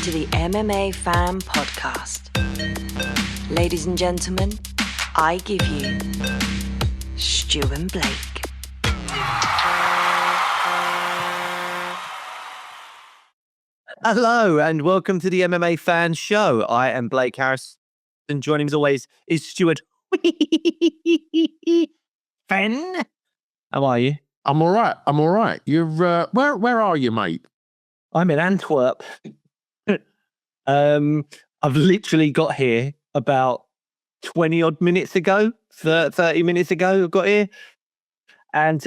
to the MMA Fan Podcast. Ladies and gentlemen, I give you Stu and Blake. Hello and welcome to the MMA Fan Show. I am Blake Harris, and joining me as always is Stuart Fenn. How are you? I'm all right. You're where are you, mate? I'm in Antwerp. I've literally got here about 20 odd minutes ago, 30 minutes ago. I got here and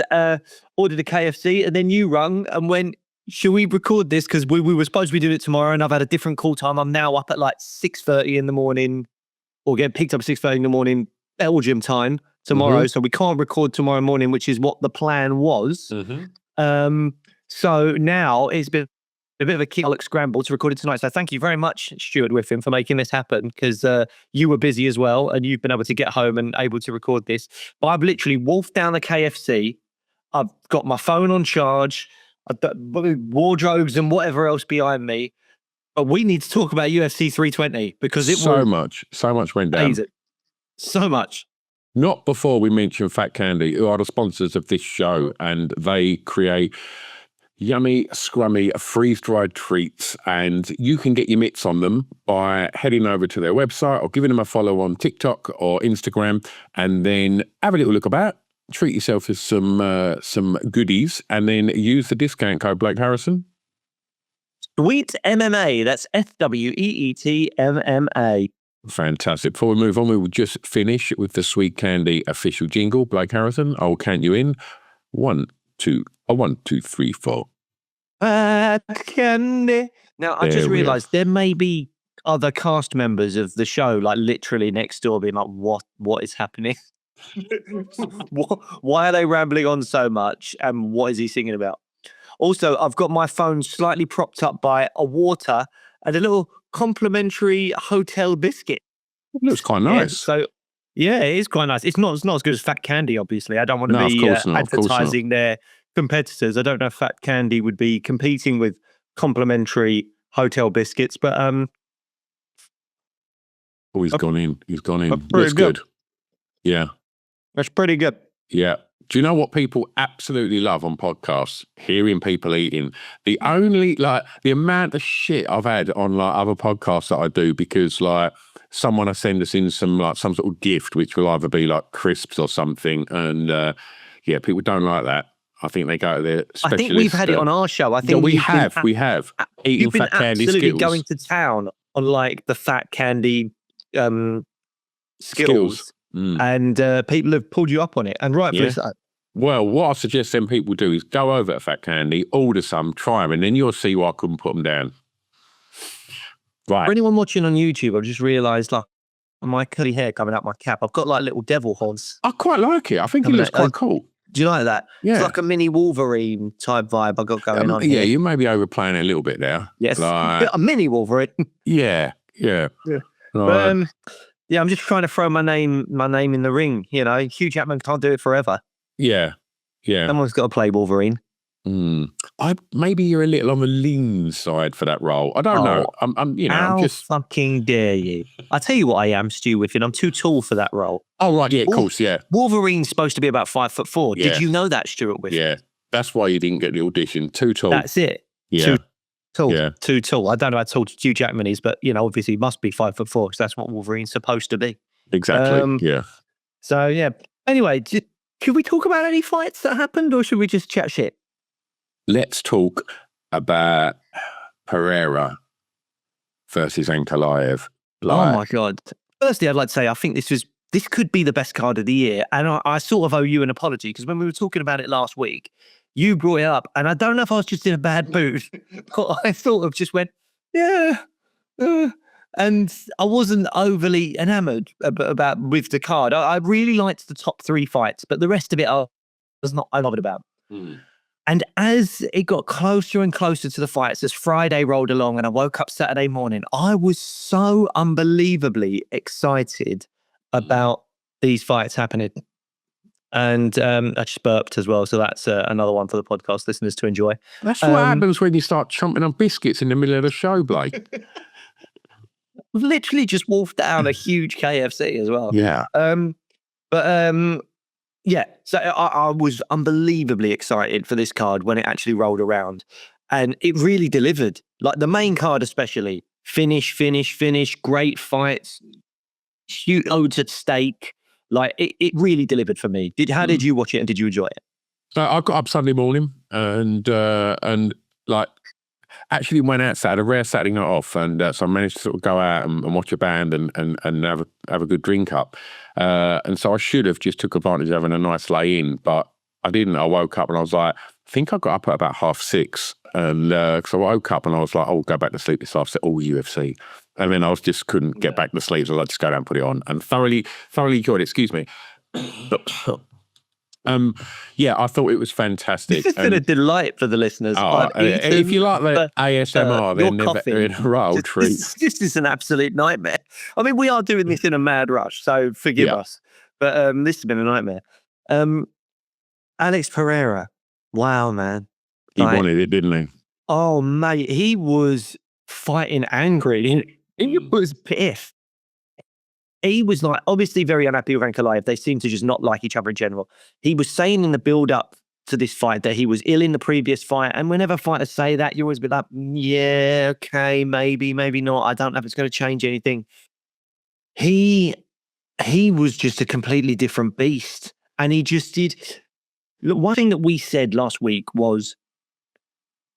ordered a KFC, and then you rung and went, should we record this? Because we were supposed to be doing it tomorrow, and I've had a different call time. I'm now up at like 6:30 in the morning, or get picked up at 6:30 in the morning, Belgium time tomorrow. So we can't record tomorrow morning, which is what the plan was. So now it's been a bit of a chaotic scramble to record it tonight. So thank you very much, Stuart Whiffen, for making this happen, because you were busy as well, and you've been able to get home and able to record this. But I've literally wolfed down the KFC. I've got my phone on charge. I've got wardrobes and whatever else behind me. But we need to talk about UFC 320 because it so much went down. Amazing. So much. Not before we mention Fat Candy, who are the sponsors of this show, and they create yummy, scrummy, freeze-dried treats, and you can get your mitts on them by heading over to their website or giving them a follow on TikTok or Instagram, and then have a little look about, treat yourself to some goodies, and then use the discount code Blake Harrison. Sweet MMA, that's SWEET MMA. Fantastic. Before we move on, we will just finish with the Sweet Candy official jingle. Blake Harrison, I'll count you in. 1, 2, 3, 4. Fat Candy. Now, I just realised there may be other cast members of the show, like literally next door, being like, what is happening? Why are they rambling on so much? And what is he singing about? Also, I've got my phone slightly propped up by a water and a little complimentary hotel biscuit. It looks quite nice. Yeah, it is quite nice. It's not as good as Fat Candy, obviously. I don't want to be advertising their competitors. I don't know if Fat Candy would be competing with complimentary hotel biscuits, but he's gone in. Looks good. Yeah. That's pretty good. Yeah. Do you know what people absolutely love on podcasts? Hearing people eating. The amount of shit I've had on like other podcasts that I do, because like someone will send us in some sort of gift, which will either be like crisps or something, and people don't like that. I think they go to their specialist. I think we've had it on our show. I think we have eating Fat Candy Skittles. Absolutely going to town on like the Fat Candy Skittles. And people have pulled you up on it, and rightfully so. Well, what I suggest then people do is go over to Fat Candy, order some, try them, and then you'll see why I couldn't put them down. Right. For anyone watching on YouTube, I've just realised, like, my curly hair coming out my cap, I've got like little devil horns. I quite like it. I think it looks quite cool. Do you like that? Yeah. It's like a mini Wolverine type vibe I got going on here. Yeah, you may be overplaying it a little bit there. Yes, a mini Wolverine. Yeah. But, I'm just trying to throw my name in the ring. You know, Hugh Jackman can't do it forever. Yeah. Someone's got to play Wolverine. Maybe you're a little on the lean side for that role. I don't know. I'm just fucking dare you. I tell you what, I am, Stu Whiffen. I'm too tall for that role. Oh right, yeah, of course, yeah. Wolverine's supposed to be about 5'4". Yeah. Did you know that, Stuart Whiffen? Yeah, that's why you didn't get the audition. Too tall. That's it. Yeah. Too tall. Yeah. Too tall. I don't know how tall Hugh Jackman is, but you know, obviously, he must be 5'4", because that's what Wolverine's supposed to be. Exactly. Yeah. So yeah. Anyway, should we talk about any fights that happened, or should we just chat shit? Let's talk about PEREIRA versus Ankalaev. Oh my God. Firstly, I'd like to say I think this could be the best card of the year. And I sort of owe you an apology, because when we were talking about it last week, you brought it up. And I don't know if I was just in a bad mood, but I sort of just went, and I wasn't overly enamored with the card. I really liked the top 3 fights, but the rest of it I was not bothered about. And as it got closer and closer to the fights, as Friday rolled along and I woke up Saturday morning, I was so unbelievably excited about these fights happening. And I just burped as well. So that's another one for the podcast listeners to enjoy. That's what happens when you start chomping on biscuits in the middle of the show, Blake. We've literally just wolfed down a huge KFC as well. Yeah. Yeah, so I was unbelievably excited for this card when it actually rolled around, and it really delivered. Like the main card, especially finish, great fights, huge loads at stake. Like it really delivered for me. How did you watch it, and did you enjoy it? So I got up Sunday morning and like actually went out Saturday, a rare Saturday night off, and so I managed to sort of go out and watch a band and have a good drink up. And so I should have just took advantage of having a nice lay in, but I didn't. I woke up and I was like, I think I got up at about 6:30, and so I woke up and I was like, oh, go back to sleep this afternoon. Oh, UFC. And then I was just couldn't get back to sleep, so I just go down and put it on and thoroughly enjoyed it. Excuse me. Yeah, I thought it was fantastic. This has been a delight for the listeners. If you like the ASMR, then they're in a roll treat. This is an absolute nightmare. I mean, we are doing this in a mad rush, so forgive us. But this has been a nightmare. Alex Pereira, wow, man. He wanted it, didn't he? Oh, mate, he was fighting angry. He was pissed. He was like obviously very unhappy with Ankalaev. They seem to just not like each other in general. He was saying in the build-up to this fight that he was ill in the previous fight. And whenever fighters say that, you always be like, yeah, okay, maybe not. I don't know if it's going to change anything. He was just a completely different beast. And he just did. Look, one thing that we said last week was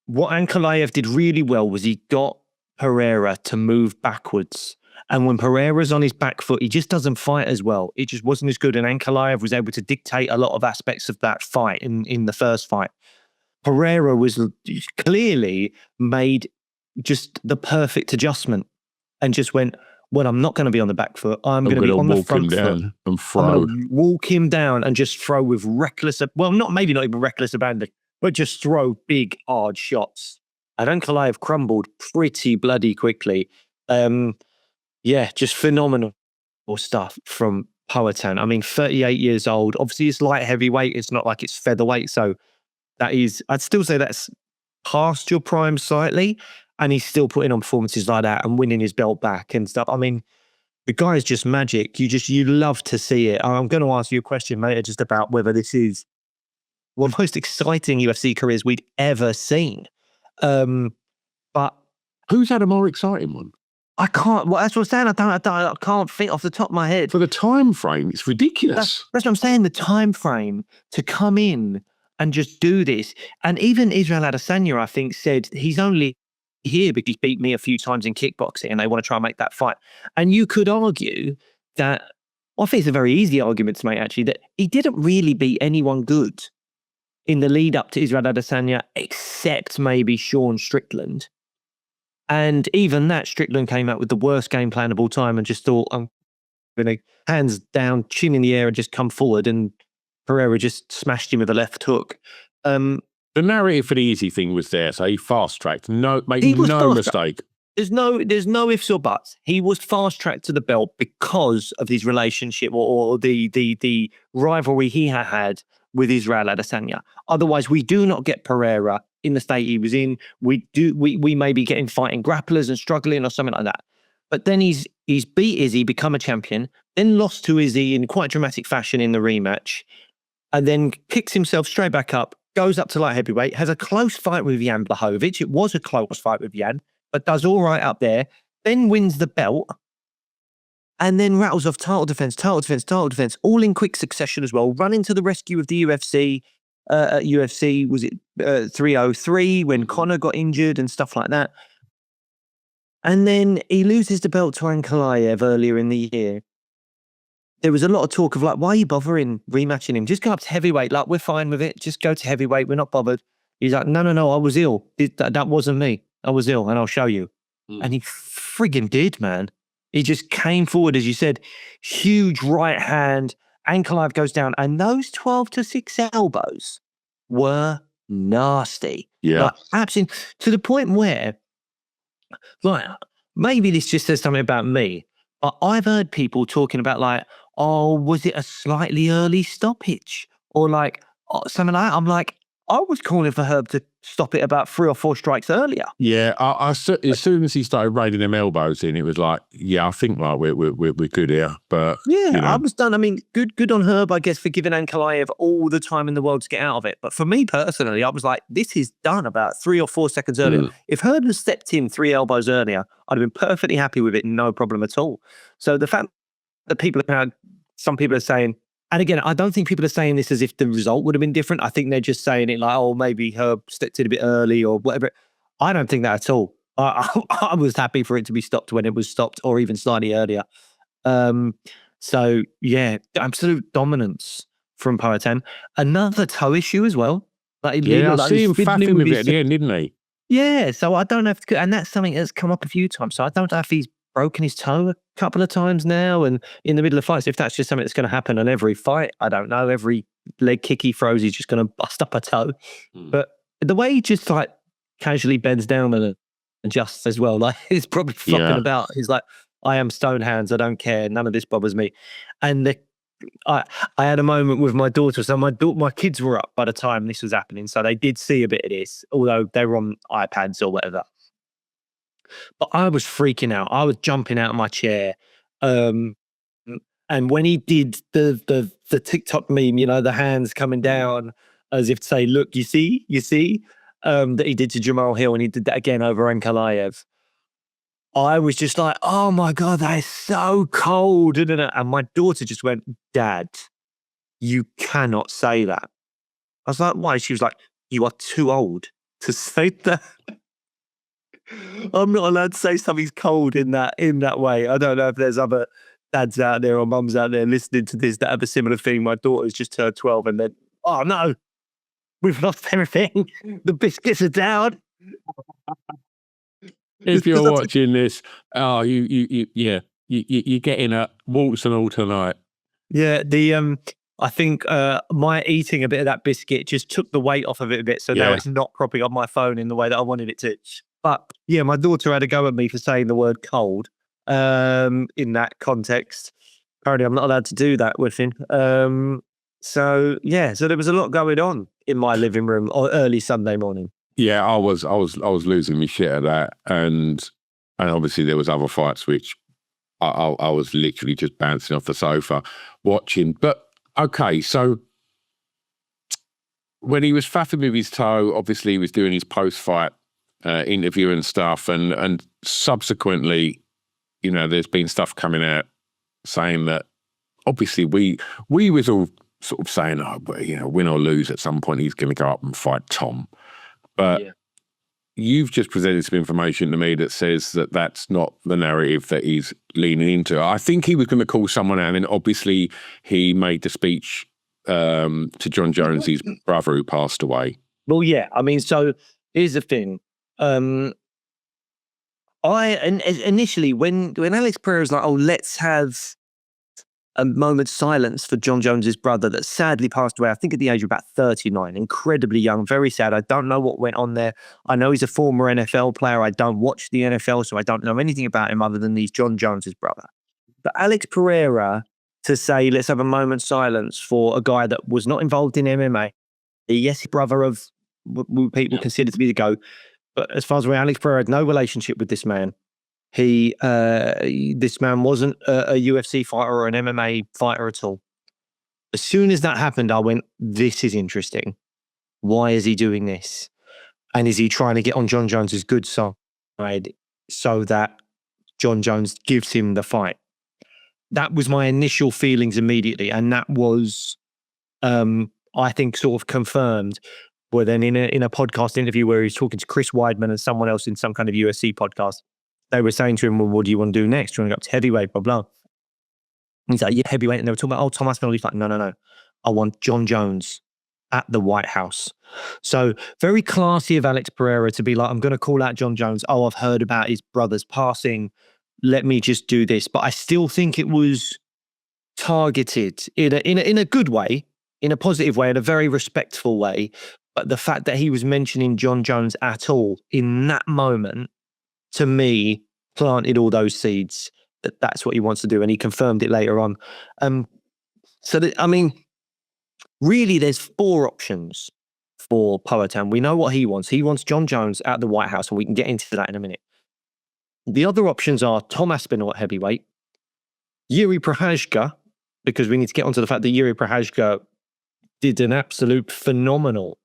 what Ankalaev did really well was he got Pereira to move backwards. And when Pereira's on his back foot, he just doesn't fight as well. It just wasn't as good. And Ankalaev was able to dictate a lot of aspects of that fight in the first fight. Pereira was clearly made just the perfect adjustment and just went, well, I'm not going to be on the back foot. I'm going to be on the front foot. And throw. I'm going to walk him down and just throw with reckless, well, maybe not even reckless abandon, but just throw big, hard shots. And Ankalaev crumbled pretty bloody quickly. Yeah, just phenomenal stuff from Poatan. I mean, 38 years old. Obviously, it's light heavyweight. It's not like it's featherweight. So that is, I'd still say that's past your prime slightly. And he's still putting on performances like that and winning his belt back and stuff. I mean, the guy is just magic. You love to see it. I'm going to ask you a question later just about whether this is one of the most exciting UFC careers we'd ever seen. But who's had a more exciting one? I can't. Well, that's what I'm saying. I can't think off the top of my head. For the time frame, it's ridiculous. That's what I'm saying. The time frame to come in and just do this, and even Israel Adesanya, I think, said he's only here because he beat me a few times in kickboxing, and they want to try and make that fight. And you could argue that, well, I think it's a very easy argument to make actually, that he didn't really beat anyone good in the lead up to Israel Adesanya, except maybe Sean Strickland. And even that, Strickland came out with the worst game plan of all time and just thought, I'm going to hands down, chin in the air and just come forward. And Pereira just smashed him with a left hook. The narrative for the easy thing was there, so he fast-tracked. Make no mistake. There's no ifs or buts. He was fast-tracked to the belt because of his relationship or the rivalry he had with Israel Adesanya. Otherwise, we do not get Pereira in the state he was in. We may be getting fighting grapplers and struggling or something like that. But then he's beat Izzy, become a champion, then lost to Izzy in quite dramatic fashion in the rematch, and then picks himself straight back up, goes up to light heavyweight, has a close fight with Jan Blachowicz. It was a close fight with Jan, but does all right up there, then wins the belt, and then rattles off title defense, all in quick succession as well, running to the rescue of the UFC. At UFC, was it 303 when Conor got injured and stuff like that. And then he loses the belt to Ankalaev earlier in the year. There was a lot of talk of like, why are you bothering rematching him? Just go up to heavyweight. Like, we're fine with it. Just go to heavyweight. We're not bothered. He's like, no, I was ill. That wasn't me. I was ill and I'll show you. And he friggin' did, man. He just came forward, as you said, huge right hand. Ankalaev goes down, and those 12-6 elbows were nasty. Yeah. Like, absolutely, to the point where, like, maybe this just says something about me, but I've heard people talking about, like, oh, was it a slightly early stoppage? Or like something like that. I'm like, I was calling for Herb to stop it about 3 or 4 strikes earlier. Yeah, as soon as he started raining them elbows in, it was like, yeah, I think like we're good here. But Yeah, you know. I was done. I mean, good on Herb, I guess, for giving Ankalaev all the time in the world to get out of it. But for me personally, I was like, this is done about 3 or 4 seconds earlier. If Herb had stepped in 3 elbows earlier, I'd have been perfectly happy with it, no problem at all. So the fact that some people are saying, and again, I don't think people are saying this as if the result would have been different. I think they're just saying it like, oh, maybe Herb stepped in a bit early or whatever. I don't think that at all. I was happy for it to be stopped when it was stopped, or even slightly earlier. So yeah, absolute dominance from Poatan. Another toe issue as well. Like, I see him faffing with it at the end, didn't he? Yeah, so I don't have to, and that's something that's come up a few times. So I don't know if he's broken his toe a couple of times now, and in the middle of fights, if that's just something that's going to happen on every fight, I don't know. Every leg kick he throws, he's just going to bust up a toe. But the way he just like casually bends down and adjusts as well, like he's probably flopping about. He's like, I am stone hands. I don't care. None of this bothers me. And I had a moment with my daughter. So my kids were up by the time this was happening, so they did see a bit of this, although they were on iPads or whatever. But I was freaking out. I was jumping out of my chair. And when he did the TikTok meme, you know, the hands coming down as if to say, "Look, you see," that he did to Jamal Hill, and he did that again over Ankalaev. I was just like, oh my God, that is so cold. And my daughter just went, Dad, you cannot say that. I was like, why? She was like, you are too old to say that. I'm not allowed to say something's cold in that way. I don't know if there's other dads out there or mums out there listening to this that have a similar thing. My daughter's just turned 12 and then, oh no, we've lost everything. The biscuits are down. If you're watching this, you're getting a waltz and all tonight. Yeah, I think my eating a bit of that biscuit just took the weight off of it a bit, so now it's not propping on my phone in the way that I wanted it to. But yeah, my daughter had a go at me for saying the word cold in that context. Apparently, I'm not allowed to do that with him. So there was a lot going on in my living room early Sunday morning. Yeah, I was losing my shit at that, and obviously there was other fights which I was literally just bouncing off the sofa watching. But okay, so when he was faffing with his toe, obviously he was doing his post-fight interview and stuff, and subsequently, you know, there's been stuff coming out saying that obviously we was all sort of saying, oh, but you know, win or lose, at some point he's going to go up and fight Tom. But you've just presented some information to me that says that that's not the narrative that he's leaning into. I think he was going to call someone out, and then obviously he made the speech to John Jones, his brother who passed away. Well, yeah. I mean, so here's the thing. Initially, when Alex Pereira was like, oh, let's have a moment's silence for John Jones's brother that sadly passed away, I think at the age of about 39, incredibly young, very sad. I don't know what went on there. I know he's a former NFL player. I don't watch the NFL, so I don't know anything about him other than he's John Jones's brother. But Alex Pereira to say, let's have a moment's silence for a guy that was not involved in MMA. Yes, he's brother of what people consider to be the GOAT. But as far as we're, Alex Pereira had no relationship with this man. This man wasn't a UFC fighter or an MMA fighter at all. As soon as that happened, I went, this is interesting. Why is he doing this? And is he trying to get on John Jones's good side so that John Jones gives him the fight? That was my initial feelings immediately. And that was, I think, sort of confirmed. But then in a podcast interview where he was talking to Chris Weidman and someone else in some kind of UFC podcast, they were saying to him, well, what do you want to do next? Do you want to go up to heavyweight, blah, blah. And he's like, yeah, heavyweight. And they were talking about, oh, Tom Aspinall. He's like, no. I want John Jones at the White House. So very classy of Alex Pereira to be like, I'm going to call out John Jones. Oh, I've heard about his brother's passing. Let me just do this. But I still think it was targeted in a good way, in a positive way, in a very respectful way. But the fact that he was mentioning John Jones at all in that moment, to me, planted all those seeds that that's what he wants to do, and he confirmed it later on. I mean, really, there's 4 options for Poatan. We know what he wants. He wants John Jones at the White House, and we can get into that in a minute. The other options are Tom Aspinall at heavyweight, Jiri Prochazka, because we need to get onto the fact that Jiri Prochazka did an absolute phenomenal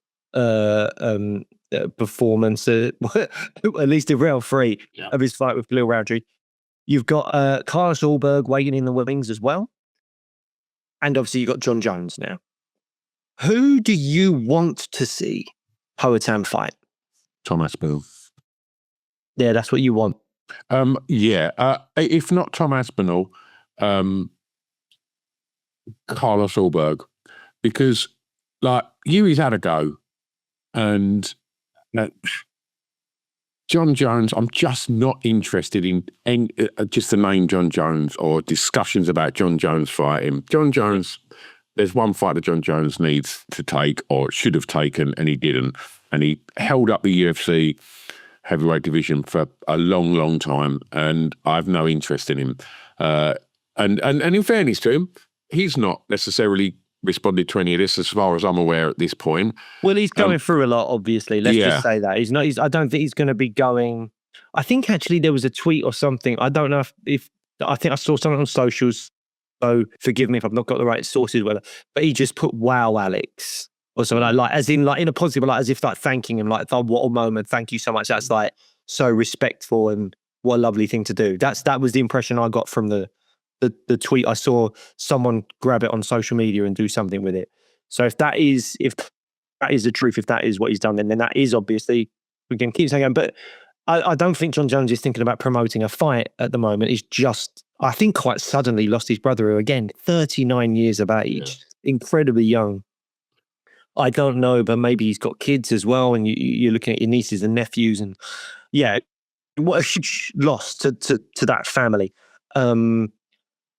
performance, at least in round 3 of his fight with Khalil Roundtree. You've got Carlos Ulberg waiting in the wings as well. And obviously you've got John Jones now. Who do you want to see Poatan fight? Tom Aspinall. Yeah, that's what you want. If not Tom Aspinall, Carlos Ulberg, because like Yuri's had a go, and John Jones, I'm just not interested in just the name John Jones or discussions about John Jones fighting. John Jones, there's one fight that John Jones needs to take or should have taken, and he didn't. And he held up the UFC heavyweight division for a long, long time, and I've no interest in him. And in fairness to him, he's not necessarily responded to any of this as far as I'm aware at this point. Well, he's going through a lot, obviously. Let's just say that. I don't think he's going to be going. I think actually there was a tweet or something. I don't know if I think I saw something on socials. So forgive me if I've not got the right sources, but he just put "Wow, Alex" or something like as in like in a positive, like as if like thanking him, like oh, what a moment, thank you so much. That's like so respectful and what a lovely thing to do. That was the impression I got from the tweet. I saw someone grab it on social media and do something with it. So if that is the truth, if that is what he's done, then that is obviously, we can keep saying, but I don't think John Jones is thinking about promoting a fight at the moment. He's just, I think quite suddenly lost his brother, who again, 39 years of age, incredibly young. I don't know, but maybe he's got kids as well, and you're looking at your nieces and nephews, and what a huge loss to that family.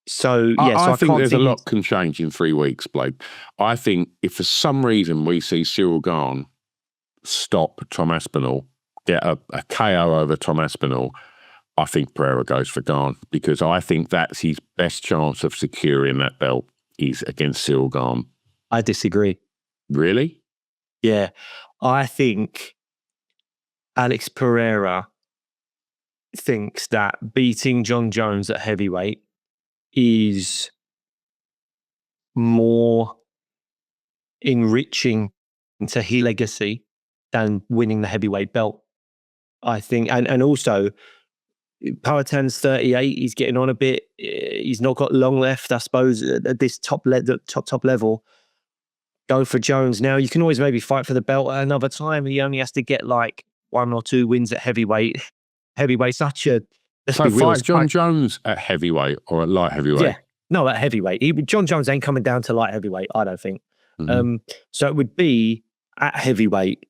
So I think there's a lot can change in 3 weeks, Blake. I think if for some reason we see Cyril Gane stop Tom Aspinall, get a KO over Tom Aspinall, I think Pereira goes for Gane, because I think that's his best chance of securing that belt is against Cyril Gane. I disagree. Really? Yeah. I think Alex Pereira thinks that beating John Jones at heavyweight is more enriching to his legacy than winning the heavyweight belt. I think, and also Poatan's 38. He's getting on a bit. He's not got long left, I suppose, at this top level. Go for Jones now. You can always maybe fight for the belt at another time. He only has to get like 1 or 2 wins at heavyweight. Heavyweight, such a fight John Jones at heavyweight or at light heavyweight? Yeah, no, at heavyweight. John Jones ain't coming down to light heavyweight, I don't think. So it would be at heavyweight,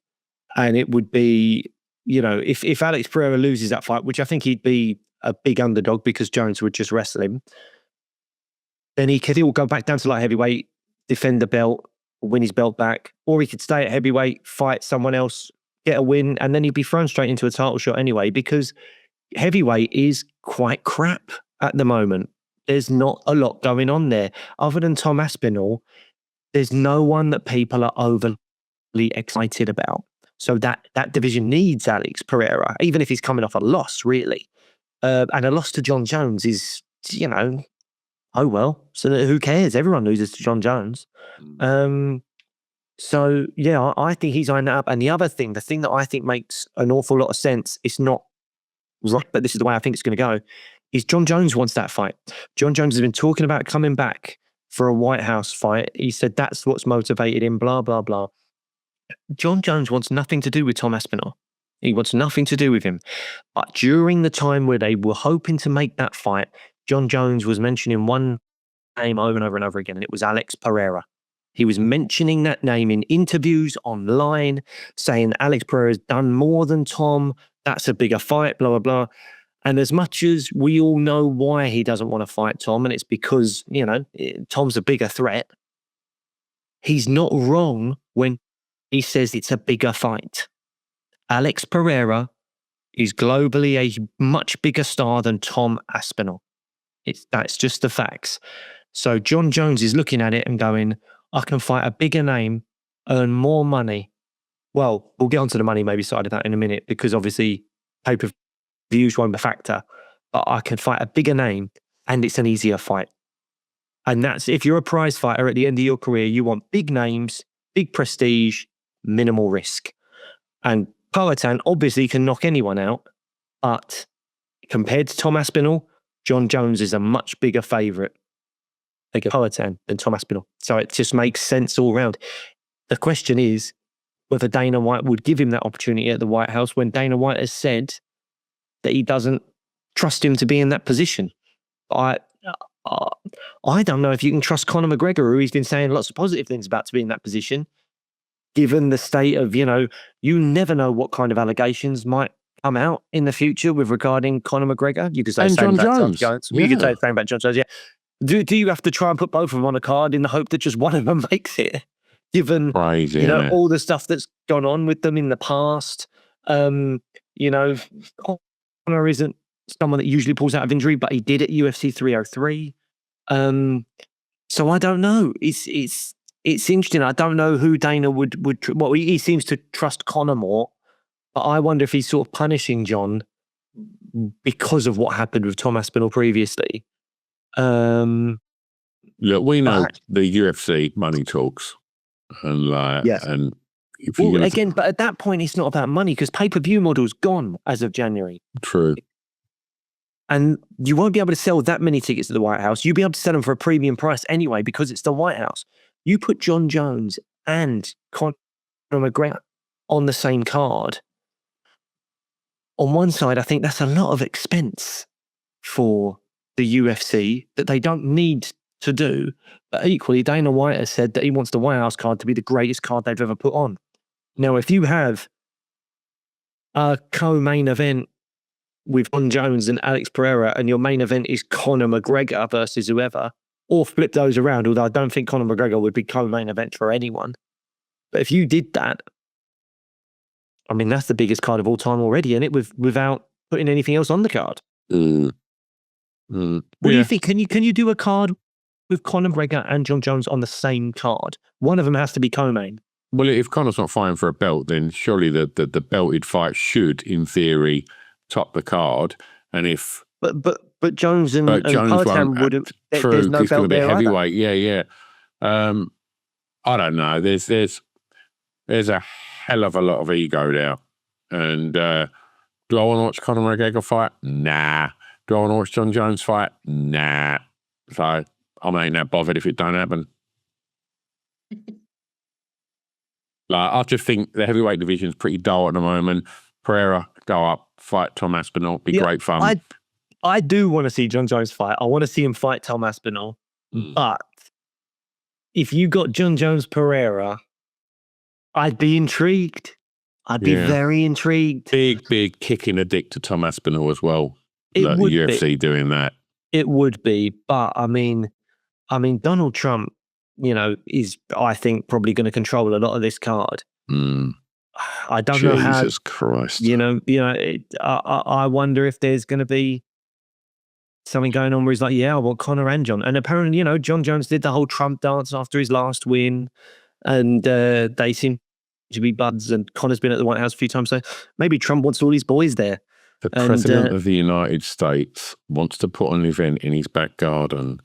and it would be, if Alex Pereira loses that fight, which I think he'd be a big underdog because Jones would just wrestle him, then he will go back down to light heavyweight, defend the belt, win his belt back, or he could stay at heavyweight, fight someone else, get a win, and then he'd be thrown straight into a title shot anyway, because heavyweight is quite crap at the moment. There's not a lot going on there. Other than Tom Aspinall, there's no one that people are overly excited about. So that division needs Alex Pereira, even if he's coming off a loss, really. And a loss to John Jones is, oh well. So who cares? Everyone loses to John Jones. So, yeah, I think he's eyeing that up. And the thing that I think makes an awful lot of sense, it's not right, but this is the way I think it's going to go, is John Jones wants that fight. John Jones has been talking about coming back for a White House fight. He said that's what's motivated him, blah, blah, blah. John Jones wants nothing to do with Tom Aspinall. He wants nothing to do with him. But during the time where they were hoping to make that fight, John Jones was mentioning one name over and over and over again, and it was Alex Pereira. He was mentioning that name in interviews online, saying Alex Pereira's done more than Tom. That's a bigger fight, blah, blah, blah. And as much as we all know why he doesn't want to fight Tom, and it's because, Tom's a bigger threat, he's not wrong when he says it's a bigger fight. Alex Pereira is globally a much bigger star than Tom Aspinall. That's just the facts. So John Jones is looking at it and going, I can fight a bigger name, earn more money. Well, we'll get onto the money maybe side of that in a minute, because obviously pay-per-views won't be a factor, but I can fight a bigger name and it's an easier fight. And that's, if you're a prize fighter at the end of your career, you want big names, big prestige, minimal risk. And Poatan obviously can knock anyone out, but compared to Tom Aspinall, John Jones is a much bigger favourite against Poatan than Tom Aspinall. So it just makes sense all round. The question is whether Dana White would give him that opportunity at the White House when Dana White has said that he doesn't trust him to be in that position. I don't know if you can trust Conor McGregor, who he's been saying lots of positive things about, to be in that position, given the state of, you never know what kind of allegations might come out in the future with regarding Conor McGregor. You could say and the same John about Jones. You could say the same about John Jones, yeah. Do you have to try and put both of them on a card in the hope that just one of them makes it? Given Crazy, all the stuff that's gone on with them in the past. Conor isn't someone that usually pulls out of injury, but he did at UFC 303. So I don't know. It's interesting. I don't know who Dana would. Well, he seems to trust Conor more, but I wonder if he's sort of punishing John because of what happened with Tom Aspinall previously. Look, we know the UFC money talks, and yes. And if but at that point, it's not about money, because pay-per-view model's gone as of January. True. And you won't be able to sell that many tickets at the White House. You'll be able to sell them for a premium price anyway, because it's the White House. You put John Jones and Conor McGregor on the same card. On one side, I think that's a lot of expense for the UFC that they don't need to do. But equally, Dana White has said that he wants the White House card to be the greatest card they've ever put on. Now, if you have a co-main event with John Jones and Alex Pereira, and your main event is Conor McGregor versus whoever, or flip those around, although I don't think Conor McGregor would be co-main event for anyone. But if you did that, I mean, that's the biggest card of all time already, and without putting anything else on the card. What do you think? Can you do a card with Conor McGregor and John Jones on the same card? One of them has to be co-main. Well, if Conor's not fighting for a belt, then surely the belted fight should, in theory, top the card. And if but Jones and Poatan wouldn't. There's no belt there heavyweight. Yeah. I don't know. There's a hell of a lot of ego there. And do I want to watch Conor McGregor fight? Nah. Do I want to watch John Jones fight? Nah. So I ain't that bothered if it don't happen. I just think the heavyweight division's pretty dull at the moment. Pereira, go up, fight Tom Aspinall, be great fun. I do want to see John Jones fight. I want to see him fight Tom Aspinall. But if you got John Jones Pereira, I'd be intrigued. I'd be very intrigued. Big kick in the dick to Tom Aspinall as well. It would the UFC doing that. It would be, but I mean, Donald Trump, is, I think, probably going to control a lot of this card. I don't know how. Jesus Christ. I wonder if there's going to be something going on where he's like, yeah, I want Conor and John. And apparently, John Jones did the whole Trump dance after his last win, and they seem to be buds, and Conor's been at the White House a few times. So maybe Trump wants all his boys there. The President of the United States wants to put on an event in his back garden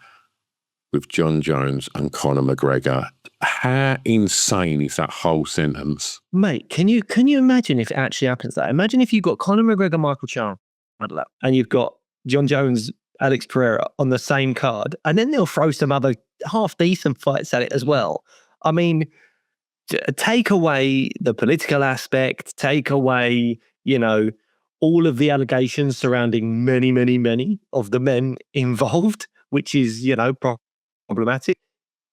with John Jones and Conor McGregor. How insane is that whole sentence? Mate, can you imagine if it actually happens that? Imagine if you've got Conor McGregor, Michael Chandler, and you've got John Jones, Alex Pereira on the same card, and then they'll throw some other half-decent fights at it as well. I mean, take away the political aspect, take away, all of the allegations surrounding many, many, many of the men involved, which is, problematic.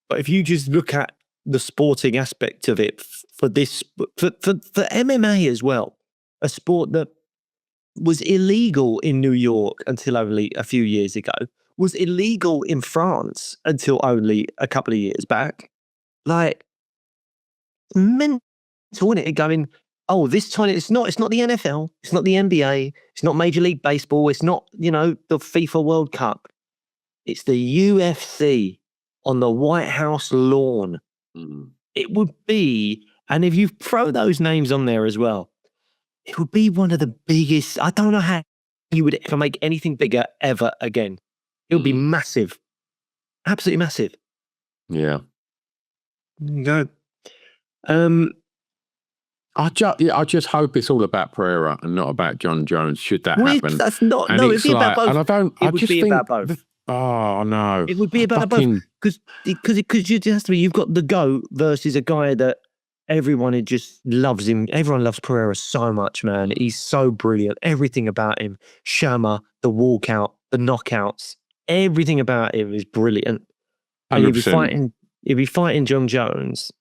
But if you just look at the sporting aspect of it for MMA as well, a sport that was illegal in New York until only a few years ago, was illegal in France until only a couple of years back. Like, mental, isn't it? Going, oh, this time it's not the NFL, it's not the NBA, it's not Major League Baseball, it's not, the FIFA World Cup. It's the UFC on the White House lawn. It would be, and if you throw those names on there as well, it would be one of the biggest. I don't know how you would ever make anything bigger ever again. It would be massive. Absolutely massive. Yeah. There you go. I just hope it's all about Pereira and not about John Jones. Should that happen? That's not. And No, it's it'd be about both. And I don't. It I would just be think. about both. Oh no! It would be about both because it has to be. You've got the GOAT versus a guy that everyone just loves him. Everyone loves Pereira so much, man. He's so brilliant. Everything about him, Shammer, the walkout, the knockouts, everything about him is brilliant. And 100%. he'd be fighting John Jones.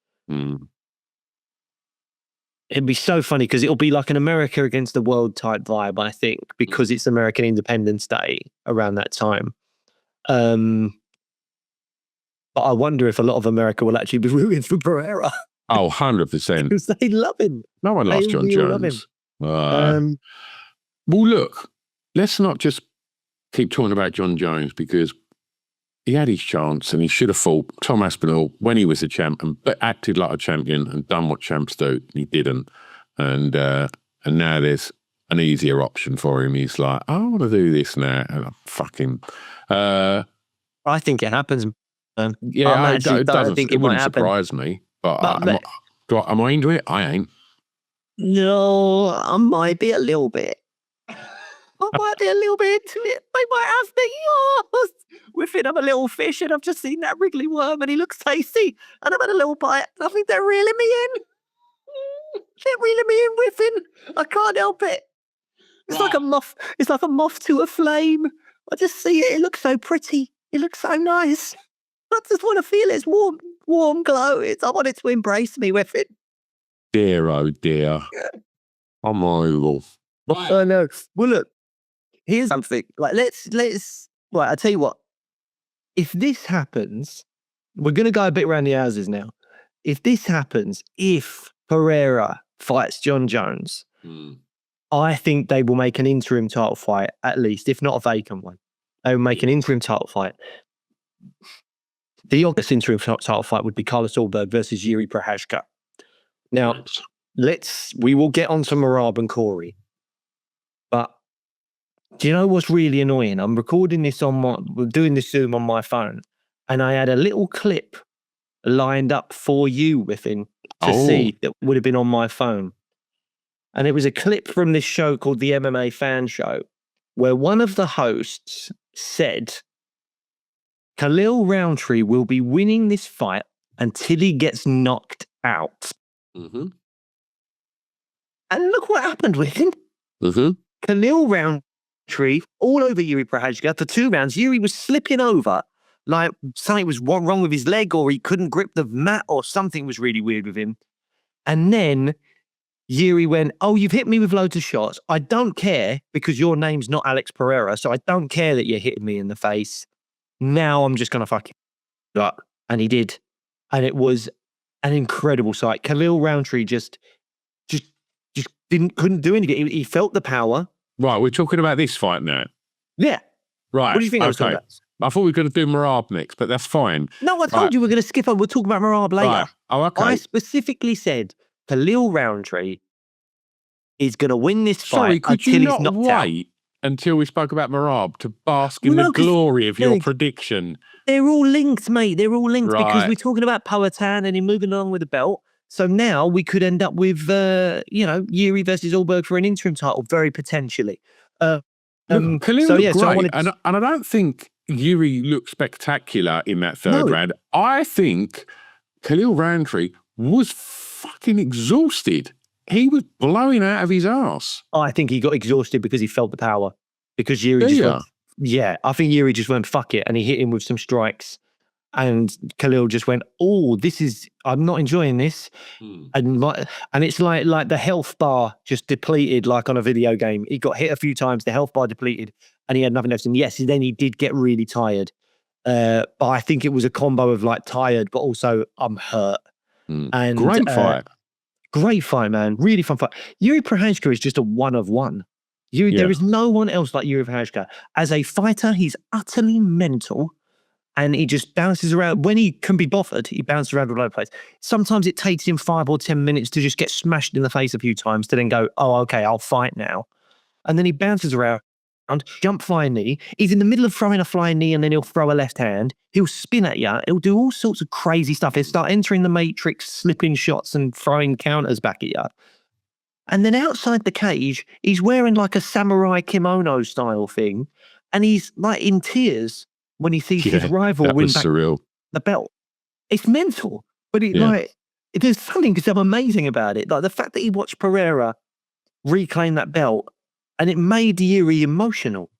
It'd be so funny because it'll be like an America against the world type vibe, I think, because it's American Independence Day around that time. But I wonder if a lot of America will actually be rooting for Pereira. Oh, 100%. Because they love him. No one loves John Jones. Well, look, let's not just keep talking about John Jones because he had his chance and he should have fought Tom Aspinall when he was a champ and acted like a champion and done what champs do. And he didn't. And now there's an easier option for him. He's like, I want to do this now. And I'm fucking... I think it happens. Yeah, it doesn't. Think it wouldn't happen. surprise me. But am I into it? I ain't. No, I might be a little bit. I might be a little bit into it. I might have to. With it, I'm a little fish and I've just seen that wriggly worm and he looks tasty. And I've had a little bite. I think they're reeling me in. They're reeling me in with him. I can't help it. It's like a moth. It's like a moth to a flame. I just see it. It looks so pretty. It looks so nice. I just want to feel its warm glow. I want it to embrace me with it. Dear, oh dear. I'm evil. I know. Well, look. Here's something. Like, let's. Right, I'll tell you what. If this happens, we're going to go a bit around the houses now. If this happens, if Pereira fights John Jones, I think they will make an interim title fight, at least, if not a vacant one. They will make an interim title fight. The August interim title fight would be Carlos Ulberg versus Jiri Prochazka. Now, we will get on to Merab and Corey. But do you know what's really annoying? I'm recording this we're doing this Zoom on my phone, and I had a little clip lined up for you within to see that would have been on my phone. And it was a clip from this show called the MMA Fan Show, where one of the hosts said, Khalil Roundtree will be winning this fight until he gets knocked out. Mm-hmm. And look what happened with him. Mm-hmm. Khalil Roundtree, all over Jiri Prochazka for 2 rounds. Jiri was slipping over, like something was wrong with his leg, or he couldn't grip the mat, or something was really weird with him. And then Jiri went, oh, you've hit me with loads of shots. I don't care because your name's not Alex Pereira, so I don't care that you're hitting me in the face. Now I'm just going to fuck it up. And he did. And it was an incredible sight. Khalil Roundtree just couldn't do anything. He felt the power. Right, we're talking about this fight now. Yeah. Right. What do you think I was talking about? I thought we were going to do Merab next, but that's fine. No, I told you we're going to skip on. We'll talk about Merab later. Right. Oh, okay. I specifically said Khalil Roundtree is going to win this fight until he's knocked out. Could you not wait until we spoke about Merab to bask in the glory of your prediction? They're all linked, mate. They're all linked because Right. we're talking about Poatan and him moving along with the belt. So now we could end up with, Jiri versus Ulberg for an interim title, very potentially. Khalil looked great, and I don't think Jiri looked spectacular in that third round. I think Khalil Roundtree was fucking exhausted. He was blowing out of his arse. I think he got exhausted because he felt the power. Because Jiri just went, I think Jiri just went, fuck it. And he hit him with some strikes. And Khalil just went, I'm not enjoying this. And it's like the health bar just depleted, like on a video game. He got hit a few times, the health bar depleted, and he had nothing left. And yes, then he did get really tired. But I think it was a combo of like tired, but also I'm hurt. And great fight. Great fight, man. Really fun fight. Jiri Prochazka is just a one of one. There is no one else like Jiri Prochazka. As a fighter, he's utterly mental. And he just bounces around. When he can be bothered, he bounces around all over the place. Sometimes it takes him 5 or 10 minutes to just get smashed in the face a few times to then go, oh, okay, I'll fight now. And then he bounces around, jump flying knee. He's in the middle of throwing a flying knee and then he'll throw a left hand. He'll spin at you. He'll do all sorts of crazy stuff. He'll start entering the matrix, slipping shots and throwing counters back at you. And then outside the cage, he's wearing like a samurai kimono style thing. And he's like in tears when he sees his rival win back the belt. It's mental. But there's something so amazing about it. Like the fact that he watched Pereira reclaim that belt and it made Jiri emotional.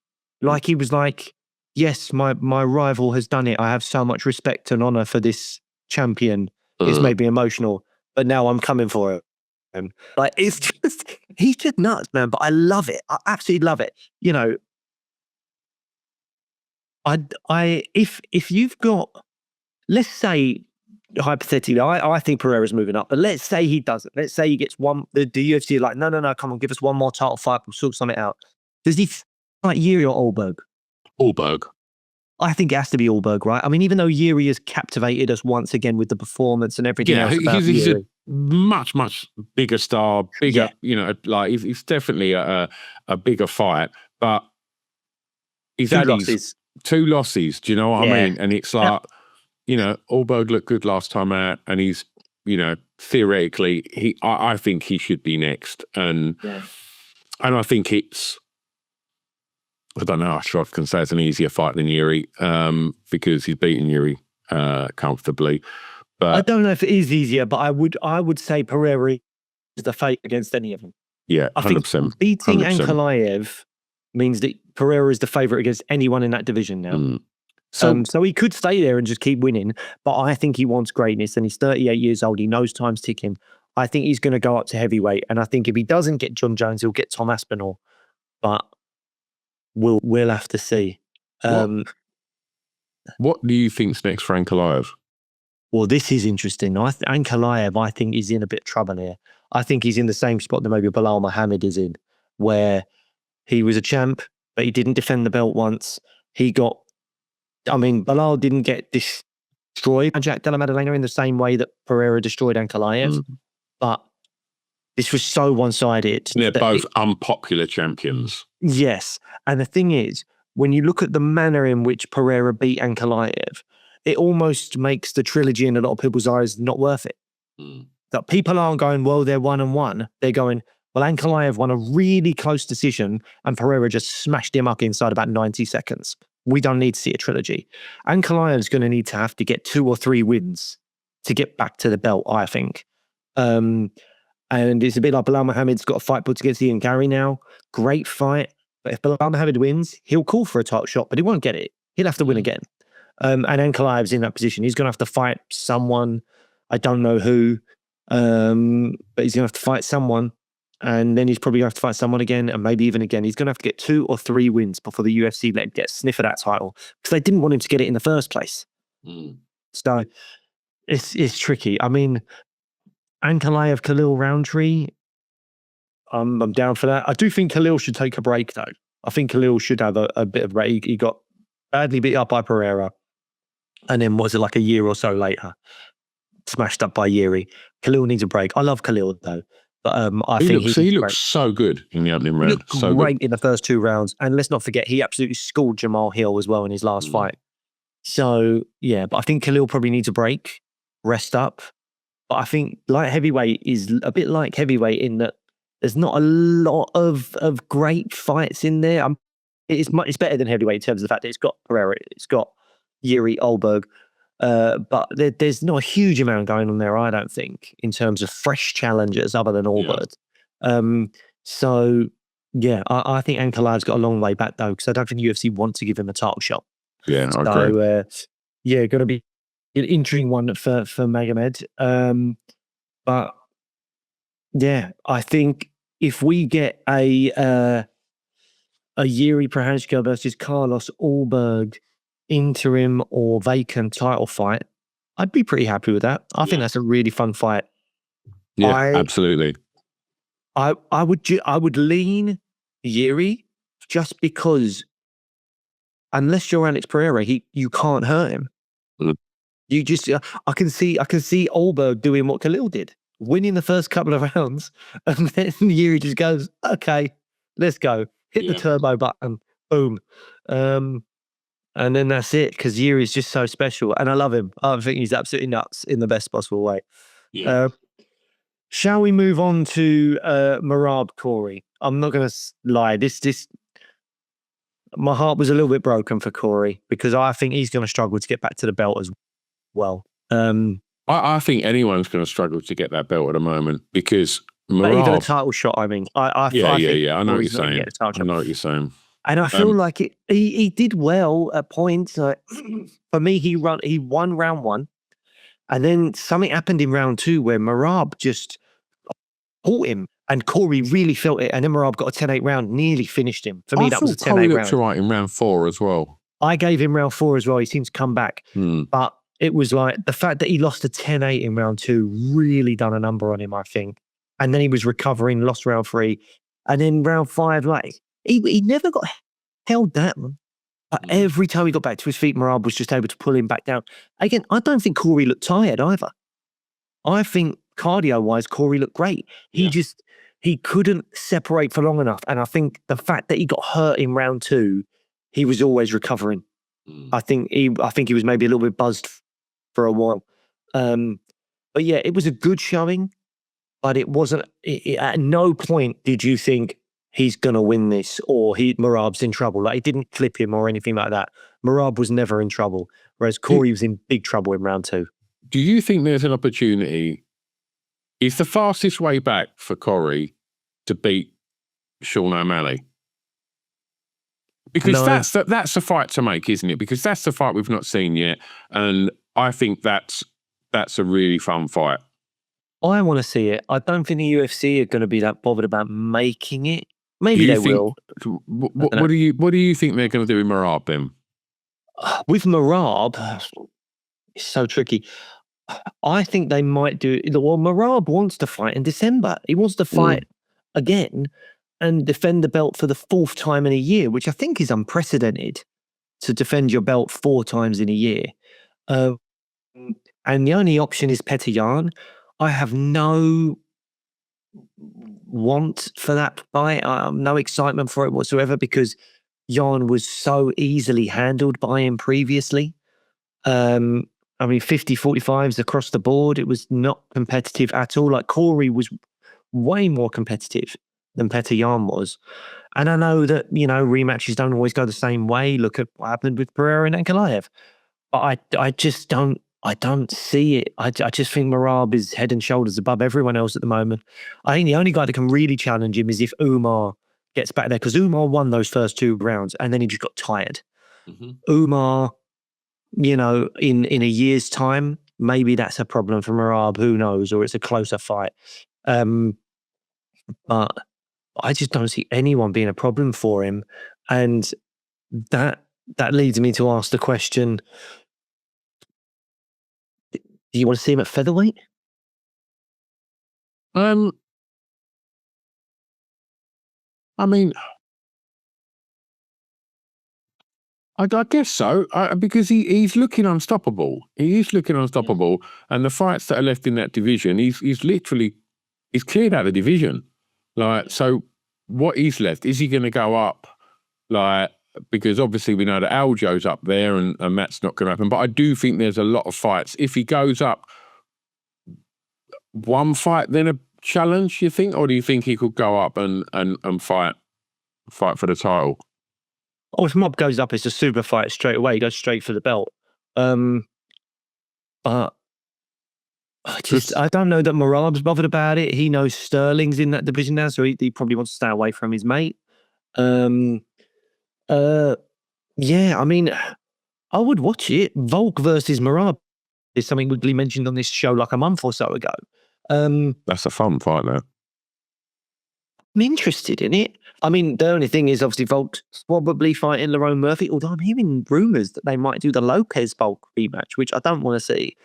Like he was like, yes, my rival has done it. I have so much respect and honor for this champion. It's made me emotional, but now I'm coming for it. Like it's just, he's just nuts, man. But I love it. I absolutely love it. You know, if you've got, let's say, hypothetically, I think Pereira's moving up, but let's say he doesn't. Let's say he gets one. The UFC are like, no, come on, give us one more title fight. We'll sort something out. Does he fight Jiri or Allberg? Allberg. I think it has to be Allberg, right? I mean, even though Jiri has captivated us once again with the performance and everything else about he's Jiri. a much bigger star, bigger. You know, like he's definitely a bigger fight, but he's had his 2 losses. Do you know what I mean? And it's like, you know, Allberg looked good last time out, and he's, you know, theoretically, I think he should be next, and I think it's, I don't know, I can say it's an easier fight than Jiri, because he's beaten Jiri comfortably. But I don't know if it is easier, but I would say Pereira is the favourite against any of them. Yeah, 100%. I think beating 100%. Ankalaev means that Pereira is the favourite against anyone in that division now. So he could stay there and just keep winning, but I think he wants greatness, and he's 38 years old. He knows time's ticking. I think he's going to go up to heavyweight, and I think if he doesn't get John Jones, he'll get Tom Aspinall. But we'll have to see. What do you think's next for Ankalaev? Well, this is interesting. Ankalaev, I think, is in a bit of trouble here. I think he's in the same spot that maybe Belal Muhammad is in, where he was a champ, but he didn't defend the belt once. Belal didn't get destroyed by Jack Della Maddalena in the same way that Pereira destroyed Ankalaev, but this was so one-sided. They're both unpopular champions. Yes. And the thing is, when you look at the manner in which Pereira beat Ankalaev, it almost makes the trilogy in a lot of people's eyes not worth it. That people aren't going, well, they're 1-1. They're going, well, Ankalaev won a really close decision and Pereira just smashed him up inside about 90 seconds. We don't need to see a trilogy. Ankalaev's going to have to get 2 or 3 wins to get back to the belt, I think. And it's a bit like Belal Muhammad's got a fight put against Ian Gary now. Great fight. But if Belal Muhammad wins, he'll call for a title shot, but he won't get it. He'll have to win again. And Ankalaev's in that position. He's going to have to fight someone. I don't know who, but he's going to have to fight someone. And then he's probably going to have to fight someone again, and maybe even again. He's going to have to get 2 or 3 wins before the UFC let him get a sniff of that title, because they didn't want him to get it in the first place. So it's tricky. I mean, Ankalaev, Khalil Roundtree, I'm down for that. I do think Khalil should take a break, though. I think Khalil should have a bit of a break. He got badly beat up by Pereira, and then was it like a year or so later, smashed up by Jiri. Khalil needs a break. I love Khalil, though. But I think he looks so good in the opening round. So great in the first 2 rounds. And let's not forget, he absolutely schooled Jamal Hill as well in his last fight. So, yeah, but I think Khalil probably needs a break, rest up. But I think light heavyweight is a bit like heavyweight in that there's not a lot of great fights in there. It's better than heavyweight in terms of the fact that it's got Pereira, it's got Jiri, Allberg. But there's not a huge amount going on there, I don't think, in terms of fresh challengers other than Allberg. So, yeah, I think Ankalaev's got a long way back, though, because I don't think UFC want to give him a title shot. Yeah, I agree. Yeah, going to be an intriguing one for Magomed. But, yeah, I think if we get a Jiri Prochazka versus Carlos Allberg interim or vacant title fight, I'd be pretty happy with that. I think that's a really fun fight. Yeah, absolutely. I would lean Jiri, just because unless you're Alex Pereira, you can't hurt him. Mm. You just I can see Olberg doing what Khalil did, winning the first couple of rounds, and then Jiri just goes, "Okay, let's go, hit the turbo button, boom." And then that's it, because Jiri is just so special, and I love him. I think he's absolutely nuts in the best possible way. Yeah. Shall we move on to Merab Corey? I'm not going to lie. This my heart was a little bit broken for Corey, because I think he's going to struggle to get back to the belt as well. I think anyone's going to struggle to get that belt at the moment, because But even a Merab. title shot, I mean, I think I know what you're Corey's not gonna saying. get a title I shot. know what you're saying. And I feel like he did well at points. For me, he won round 1, and then something happened in round 2 where Merab just caught him, and Corey really felt it. And then Merab got a 10-8 round, nearly finished him. For me, that was a 10-8 looked round. all right in round 4 as well. I gave him round 4 as well. He seemed to come back, but it was like the fact that he lost a 10-8 in round 2 really done a number on him, I think. And then he was recovering, lost round 3, and then round 5, like he never got held down. But every time he got back to his feet, Merab was just able to pull him back down. Again, I don't think Corey looked tired either. I think cardio-wise, Corey looked great. He couldn't separate for long enough. And I think the fact that he got hurt in round 2, he was always recovering. I think he was maybe a little bit buzzed for a while. But yeah, it was a good showing, but it wasn't. At no point did you think he's going to win this, or Merab's in trouble. Like, it didn't clip him or anything like that. Merab was never in trouble, whereas Corey was in big trouble in round 2. Do you think there's an opportunity? Is the fastest way back for Corey to beat Sean O'Malley? Because that's the fight to make, isn't it? Because that's the fight we've not seen yet, and I think that's a really fun fight. I want to see it. I don't think the UFC are going to be that bothered about making it. Maybe they will. What do you think they're going to do with Merab then? With Merab, it's so tricky. I think they might do. Well, Merab wants to fight in December. He wants to fight again and defend the belt for the 4th time in a year, which I think is unprecedented, to defend your belt 4 times in a year. And the only option is Petr Yan. I have no want for that fight. I have no excitement for it whatsoever, because Yan was so easily handled by him previously. I mean, 50-45s across the board. It was not competitive at all. Like, Corey was way more competitive than Petr Yan was. And I know that, rematches don't always go the same way. Look at what happened with Pereira and Ankalaev. But I just don't see it. I just think Merab is head and shoulders above everyone else at the moment. I think the only guy that can really challenge him is if Umar gets back there, because Umar won those first 2 rounds and then he just got tired. Umar, in a year's time, maybe that's a problem for Merab. Who knows? Or it's a closer fight. But I just don't see anyone being a problem for him. And that leads me to ask the question, do you want to see him at featherweight? I mean, I guess so, because he's looking unstoppable. He is looking unstoppable, and the fights that are left in that division, he's cleared out the division. Like, so what is left? Is he going to go up? Like, because obviously we know that Aljo's up there, and that's not going to happen. But I do think there's a lot of fights. If he goes up, one fight, then a challenge, you think? Or do you think he could go up and fight for the title? Oh, if Mob goes up, it's a super fight straight away. He goes straight for the belt. But I don't know that Merab's bothered about it. He knows Sterling's in that division now, so he probably wants to stay away from his mate. Yeah, I mean, I would watch it. Volk versus Merab is something Wiggly mentioned on this show like a month or so ago. That's a fun fight, though. I'm interested in it. I mean, the only thing is, obviously, Volk's probably fighting Lerone Murphy, although I'm hearing rumours that they might do the Lopez-Volk rematch, which I don't want to see.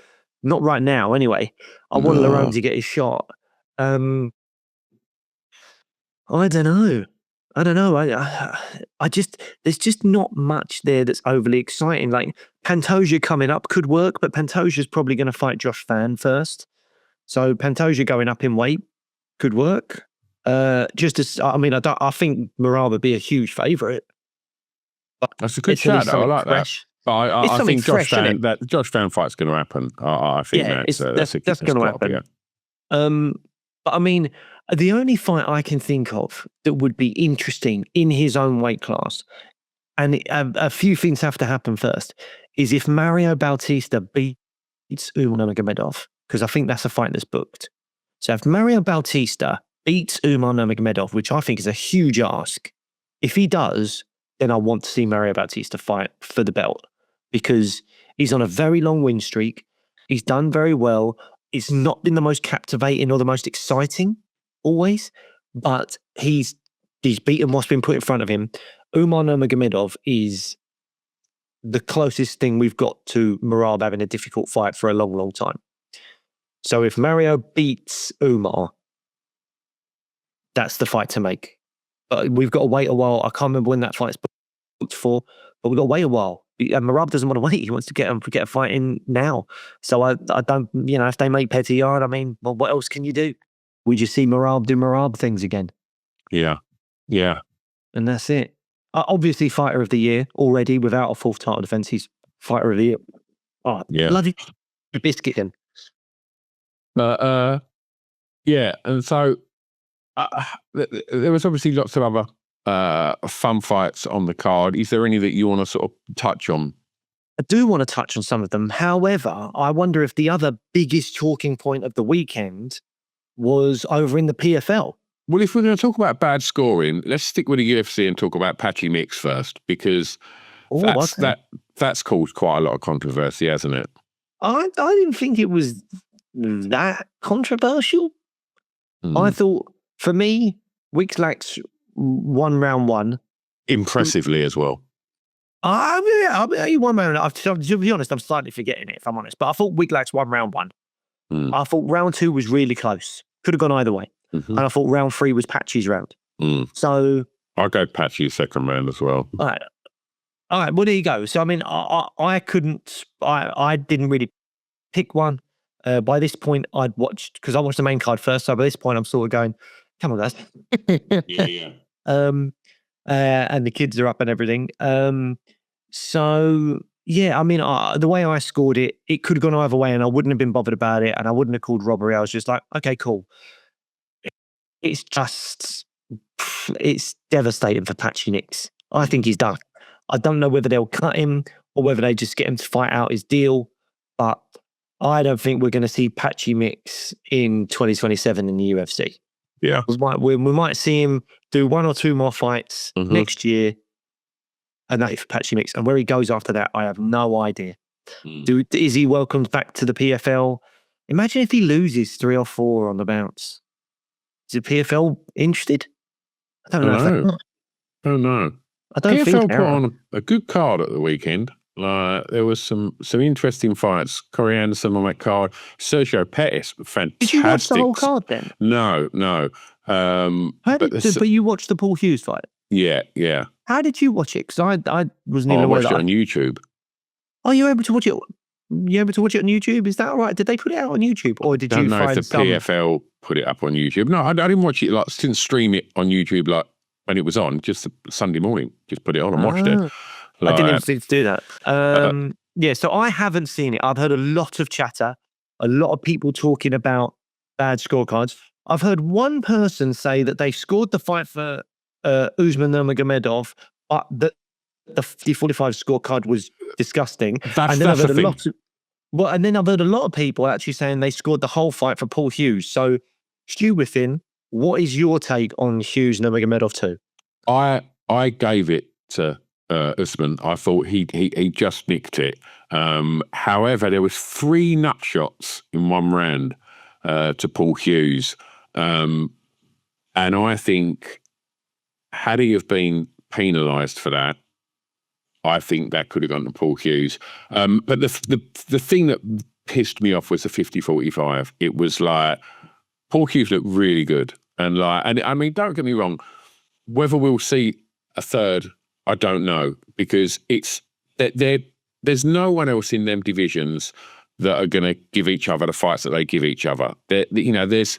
Not right now, anyway. I want Lerone to get his shot. I don't know. I don't know. I just there's just not much there that's overly exciting. Like Pantoja coming up could work, but Pantoja's probably going to fight Josh Fan first. So Pantoja going up in weight could work. Just as I mean, I think Merab would be a huge favourite. That's a good It's at least shout. I something like fresh. that. But It's I something think Josh fresh, isn't Fan, it? that Josh Fan fight's going to happen. I think Yeah, that's that's going to gotta be happen. it. But I mean, the only fight I can think of that would be interesting in his own weight class, and a few things have to happen first, is if Mario Bautista beats Umar Nurmagomedov, because I think that's a fight that's booked. So if Mario Bautista beats Umar Nurmagomedov, which I think is a huge ask, if he does, then I want to see Mario Bautista fight for the belt, because he's on a very long win streak. He's done very well. It's not been the most captivating or the most exciting always, but he's beaten what's been put in front of him. Umar Nurmagomedov is the closest thing we've got to Merab having a difficult fight for a long, long time. So if Mario beats Umar, that's the fight to make. But we've got to wait a while. I can't remember when that fight's booked for, but we've got to wait a while. And Merab doesn't want to wait. He wants to get a fight in now. So I don't, if they make Petillard, I mean, well, what else can you do? We just see Merab do Merab things again. Yeah. And that's it. Obviously, fighter of the year already without a fourth title defense. He's fighter of the year. Oh, Yeah. bloody biscuit him. But yeah, and so there was obviously lots of other fun fights on the card. Is there any that you want to sort of touch on? I do want to touch on some of them. However, I wonder if the other biggest talking point of the weekend was over in the PFL. Well, if we're going to talk about bad scoring, let's stick with the UFC and talk about Patchy Mix first, because that's caused quite a lot of controversy, hasn't it? I didn't think it was that controversial. I thought, for me, Wixlax won round one. Impressively as well. He won round one. To be honest, I'm slightly forgetting it, if I'm honest. But I thought Wixlax won round one. I thought round two was really close. Could have gone either way. And I thought round three was Patchy's round. So I'll go Patchy's second round as well. All right. Well, there you go. So I mean, I didn't really pick one. By this point, I'd watched, because I watched the main card first. So by this point, I'm sort of going, "Come on, guys." Yeah. And the kids are up and everything. So yeah, I mean, the way I scored it, it could have gone either way, and I wouldn't have been bothered about it, and I wouldn't have called robbery. I was just like, okay, cool. It's devastating for Patchy Nix. I think he's done. I don't know whether they'll cut him or whether they just get him to fight out his deal, but I don't think we're going to see Patchy Mix in 2027 in the UFC. Yeah. We might see him do one or two more fights next year, and that is for Patchy Mix. And where he goes after that, I have no idea. Is he welcomed back to the PFL? Imagine if he loses 3 or 4 on the bounce. Is the PFL interested? I don't know. Oh no. I don't think PFL put on a good card at the weekend. There was some interesting fights. Corey Anderson on that card. Sergio Pettis, fantastic. Did you watch the whole card then? No. But you watched the Paul Hughes fight? Yeah. How did you watch it? Because I wasn't even I aware watched it on YouTube. Are you able to watch it? You able to watch it on YouTube? Is that all right? Did they put it out on YouTube, or did you don't know find if the PFL put it up on YouTube? No, I didn't watch it. Didn't stream it on YouTube when it was on. Just Sunday morning, just put it on and watched it. I didn't even think to do that. Yeah, so I haven't seen it. I've heard a lot of chatter, a lot of people talking about bad scorecards. I've heard one person say that they scored the fight for Usman Nurmagomedov, but the 45 scorecard was disgusting. That's the thing. And then I've heard a lot of people actually saying they scored the whole fight for Paul Hughes. So, Stu Within, what is your take on Hughes Nurmagomedov 2? I gave it to Usman. I thought he just nicked it. However, there was 3 nut shots in one round to Paul Hughes, and I think had he have been penalised for that, I think that could have gone to Paul Hughes. But the thing that pissed me off was the 50-45. It was like Paul Hughes looked really good, and I mean, don't get me wrong. whether we'll see a third, I don't know, because it's there's no one else in them divisions that are going to give each other the fights that they give each other. There's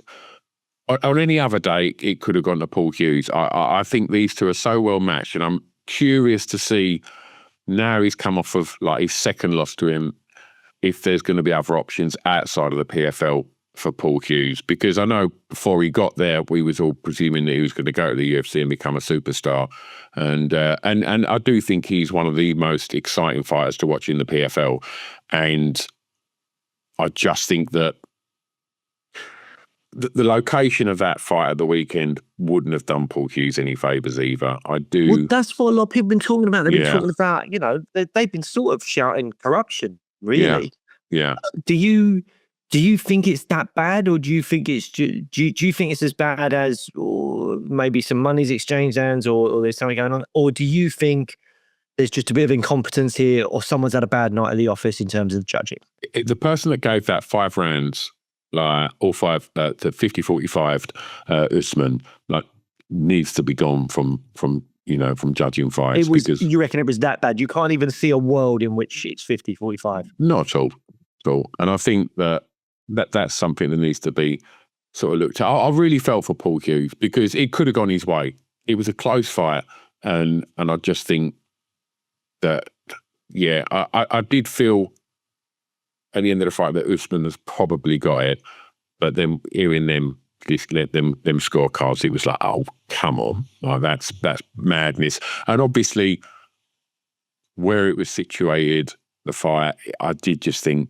on any other day it could have gone to Paul Hughes. I think these two are so well matched, and I'm curious to see now he's come off of like his second loss to him, if there's going to be other options outside of the PFL for Paul Hughes, because I know before he got there, we was all presuming that he was going to go to the UFC and become a superstar, and I do think he's one of the most exciting fighters to watch in the PFL, and I just think that the location of that fight at the weekend wouldn't have done Paul Hughes any favours either. I do. Well, that's what a lot of people have been talking about. They've been Yeah. talking about, they've been sort of shouting corruption, really. Yeah. Do you think it's that bad, or do you think it's do you think it's as bad as, or maybe some money's exchanged hands, or there's something going on, or do you think there's just a bit of incompetence here, or someone's had a bad night at the office in terms of judging? The person that gave that 5 rounds, like all 5 to 50-45, Usman, like needs to be gone from judging fights. Because You reckon it was that bad? You can't even see a world in which it's 50-45. not at all. And I think that's something that needs to be sort of looked at. I really felt for Paul Hughes because it could have gone his way. It was a close fight, and I just think that, I did feel at the end of the fight that Usman has probably got it, but then hearing them scorecards, it was like, oh, come on, like that's madness. And obviously, where it was situated, the fight, I did just think,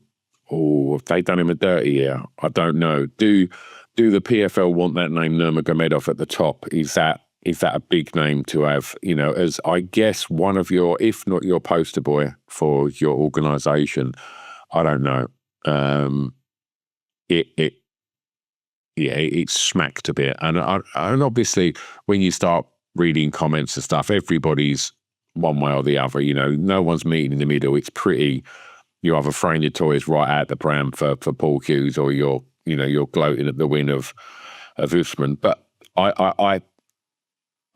oh, have they done him a dirty here? I don't know. Do the PFL want that name Nurmagomedov at the top? Is that a big name to have, as I guess one of your, if not your poster boy for your organisation? I don't know. It smacked a bit. And obviously when you start reading comments and stuff, everybody's one way or the other, no one's meeting in the middle. It's pretty, you either throwing your toys right out the pram for Paul Hughes, or you're gloating at the win of Usman. But I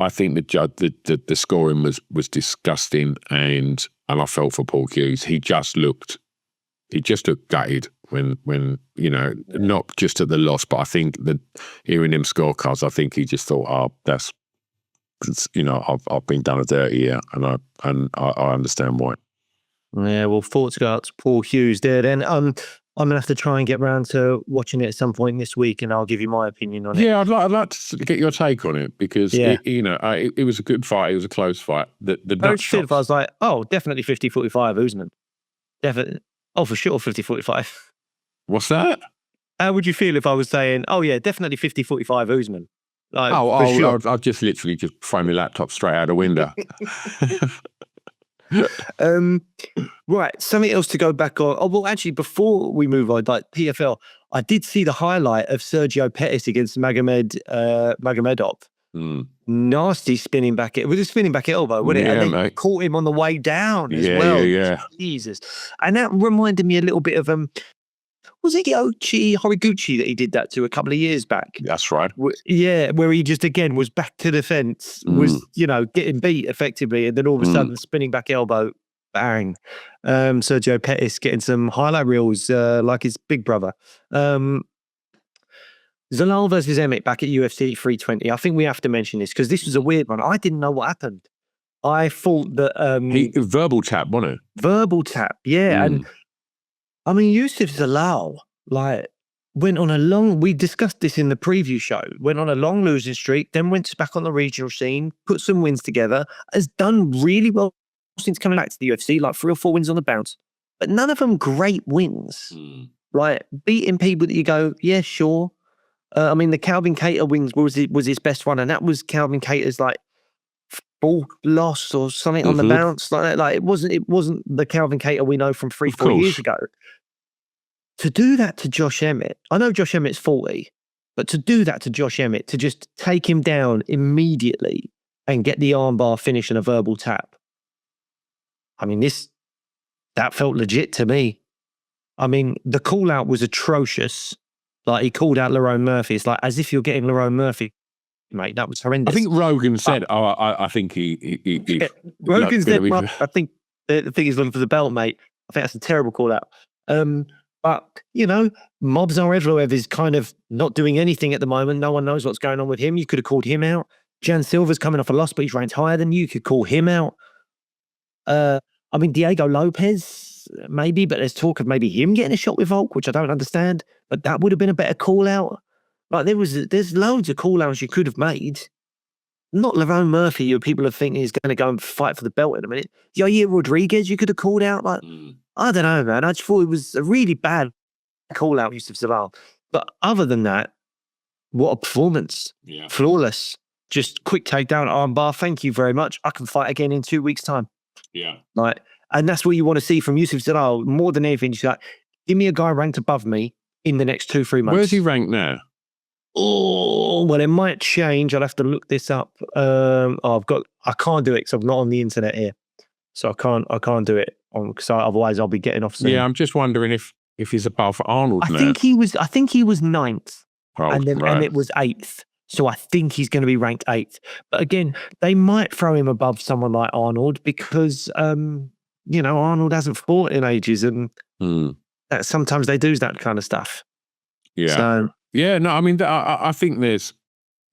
think the scoring was disgusting, and I felt for Paul Hughes. He just looked gutted when not just at the loss, but I think that hearing him scorecards, I think he just thought, oh, I've been done a dirty here, and I understand why. Yeah, well, thoughts go out to Paul Hughes there. Then I'm gonna have to try and get round to watching it at some point this week, and I'll give you my opinion on it. Yeah, I'd like to get your take on it, because it was a good fight. It was a close fight. The nut shots. I was like, oh, definitely 50-45 Usman. Definitely. Oh, for sure, 50-45. What's that? How would you feel if I was saying, oh yeah, definitely 50-45 Usman? Like, sure. I'll just literally just throw my laptop straight out the window. Right, something else to go back on. Oh, well, actually, before we move on, like PFL, I did see the highlight of Sergio Pettis against Magomedov. Nasty spinning back. It was a spinning back elbow, wasn't it? Yeah, and they mate. caught him on the way down as well. Yeah. Jesus. And that reminded me a little bit of was it Horiguchi that he did that to a couple of years back? That's right. Where he just again was back to the fence, was getting beat effectively, and then all of a sudden spinning back elbow, bang. Sergio Pettis getting some highlight reels like his big brother. Zalal versus Emmett back at UFC 320. I think we have to mention this because this was a weird one. I didn't know what happened. I thought that verbal tap, wasn't it? Verbal tap, yeah. And I mean, Yusuf Zalal, went on a long, we discussed this in the preview show, went on a long losing streak, then went back on the regional scene, put some wins together, has done really well since coming back to the UFC, like 3 or 4 wins on the bounce, but none of them great wins. Beating people that you go, yeah, sure. I mean, the Calvin Kattar wins was his best one, and that was Calvin Cater's full loss or something on the bounce. It wasn't the Calvin Kattar we know from 3-4 years ago. To do that to Josh Emmett, I know Josh Emmett's 40, but to do that to Josh Emmett, to just take him down immediately and get the armbar finish and a verbal tap. I mean, that felt legit to me. I mean, the call out was atrocious. He called out Lerone Murphy. It's as if you're getting Lerone Murphy mate. That was horrendous. I think Rogan said, I think he Rogan said, be- well, I think the thing is looking for the belt, mate. I think that's a terrible call out. But, you know, Mobzar Evloev is kind of not doing anything at the moment. No one knows what's going on with him. You could have called him out. Jan Silva's coming off a loss, but he's ranked higher than you. You could call him out. I mean, Diego Lopez, maybe, but there's talk of maybe him getting a shot with Volk, which I don't understand. But that would have been a better call out. Like there's loads of call outs you could have made. Not Lerone Murphy, who people are thinking is going to go and fight for the belt in a minute. Yair Rodriguez, you could have called out. Like, I don't know, man. I just thought it was a really bad call out, Yusuf Zalal. But other than that, what a performance. Yeah. Flawless. Just quick takedown, armbar. Thank you very much. I can fight again in 2 weeks' time. Yeah. Like, and that's what you want to see from Yusuf Zalal more than anything. Just like, give me a guy ranked above me in the next 2-3 months. Where's he ranked now? Oh, well, it might change. I'll have to look this up. I can't do it because I'm not on the internet here. So I can't do it because otherwise I'll be getting off soon. Yeah, I'm just wondering if he's above Arnold now. I think he was 9th. Oh, and right. it was 8th. So I think he's going to be ranked 8th. But again, they might throw him above someone like Arnold because, you know, Arnold hasn't fought in ages, and that sometimes they do that kind of stuff. Yeah. So, yeah, no, I mean, I think there's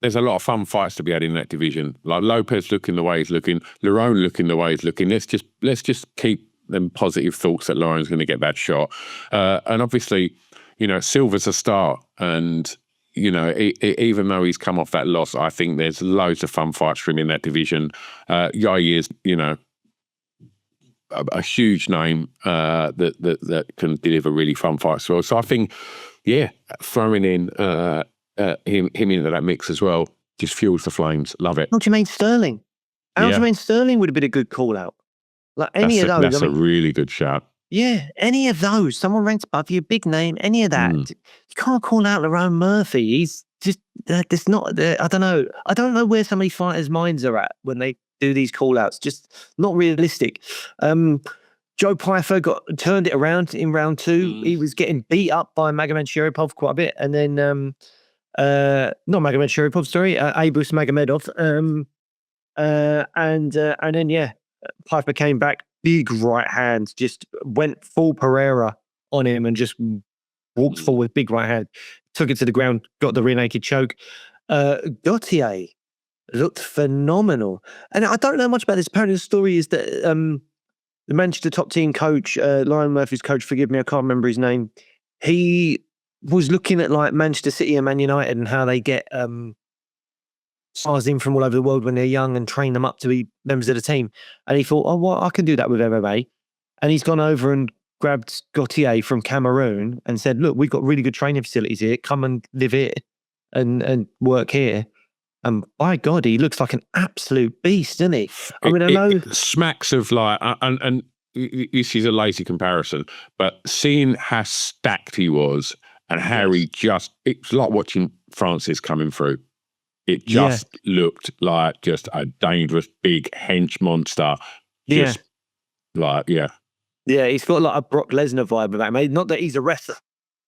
a lot of fun fights to be had in that division. Like Lopez looking the way he's looking, Lerone looking the way he's looking. Let's just keep them positive thoughts that Lerone's going to get that shot. And obviously, you know, Silva's a star, and you know, even though he's come off that loss, I think there's loads of fun fights for him in that division. Yair's, you know, a huge name that can deliver really fun fights as well. So I think, yeah, throwing in him into that mix as well just fuels the flames. Love it. Aljamain Sterling. Aljamain Sterling would have been a good call out. Like any of those. That's a really good shout. Yeah, any of those. Someone ranked above you, big name, any of that. You can't call out Lerone Murphy. He's just, there's not, I don't know. I don't know where some of these fighters' minds are at when they do these call outs. Just not realistic. Joe Pyfer turned it around in round 2. He was getting beat up by Magomed Sharipov quite a bit. And then, not Magomed Sharipov, sorry, Abus Magomedov. And then, yeah, Pyfer came back. Big right hand, just went full Pereira on him and just walked forward, big right hand, took it to the ground, got the rear naked choke. Gautier looked phenomenal. And I don't know much about this. Apparently the story is that the Manchester top team coach, Lionel Murphy's coach, forgive me, I can't remember his name. He was looking at like Manchester City and Man United and how they get stars in from all over the world when they're young and train them up to be members of the team. And he thought, oh, well, I can do that with MMA. And he's gone over and grabbed Gautier from Cameroon and said, look, we've got really good training facilities here. Come and live here and work here. And by God, he looks like an absolute beast, doesn't he? I mean, I know. It smacks of like, and this is a lazy comparison, but seeing how stacked he was and how he just, it's like watching Francis coming through. It just looked like just a dangerous, big hench monster. Just like, yeah, he's got like a Brock Lesnar vibe about him. Not that he's a wrestler,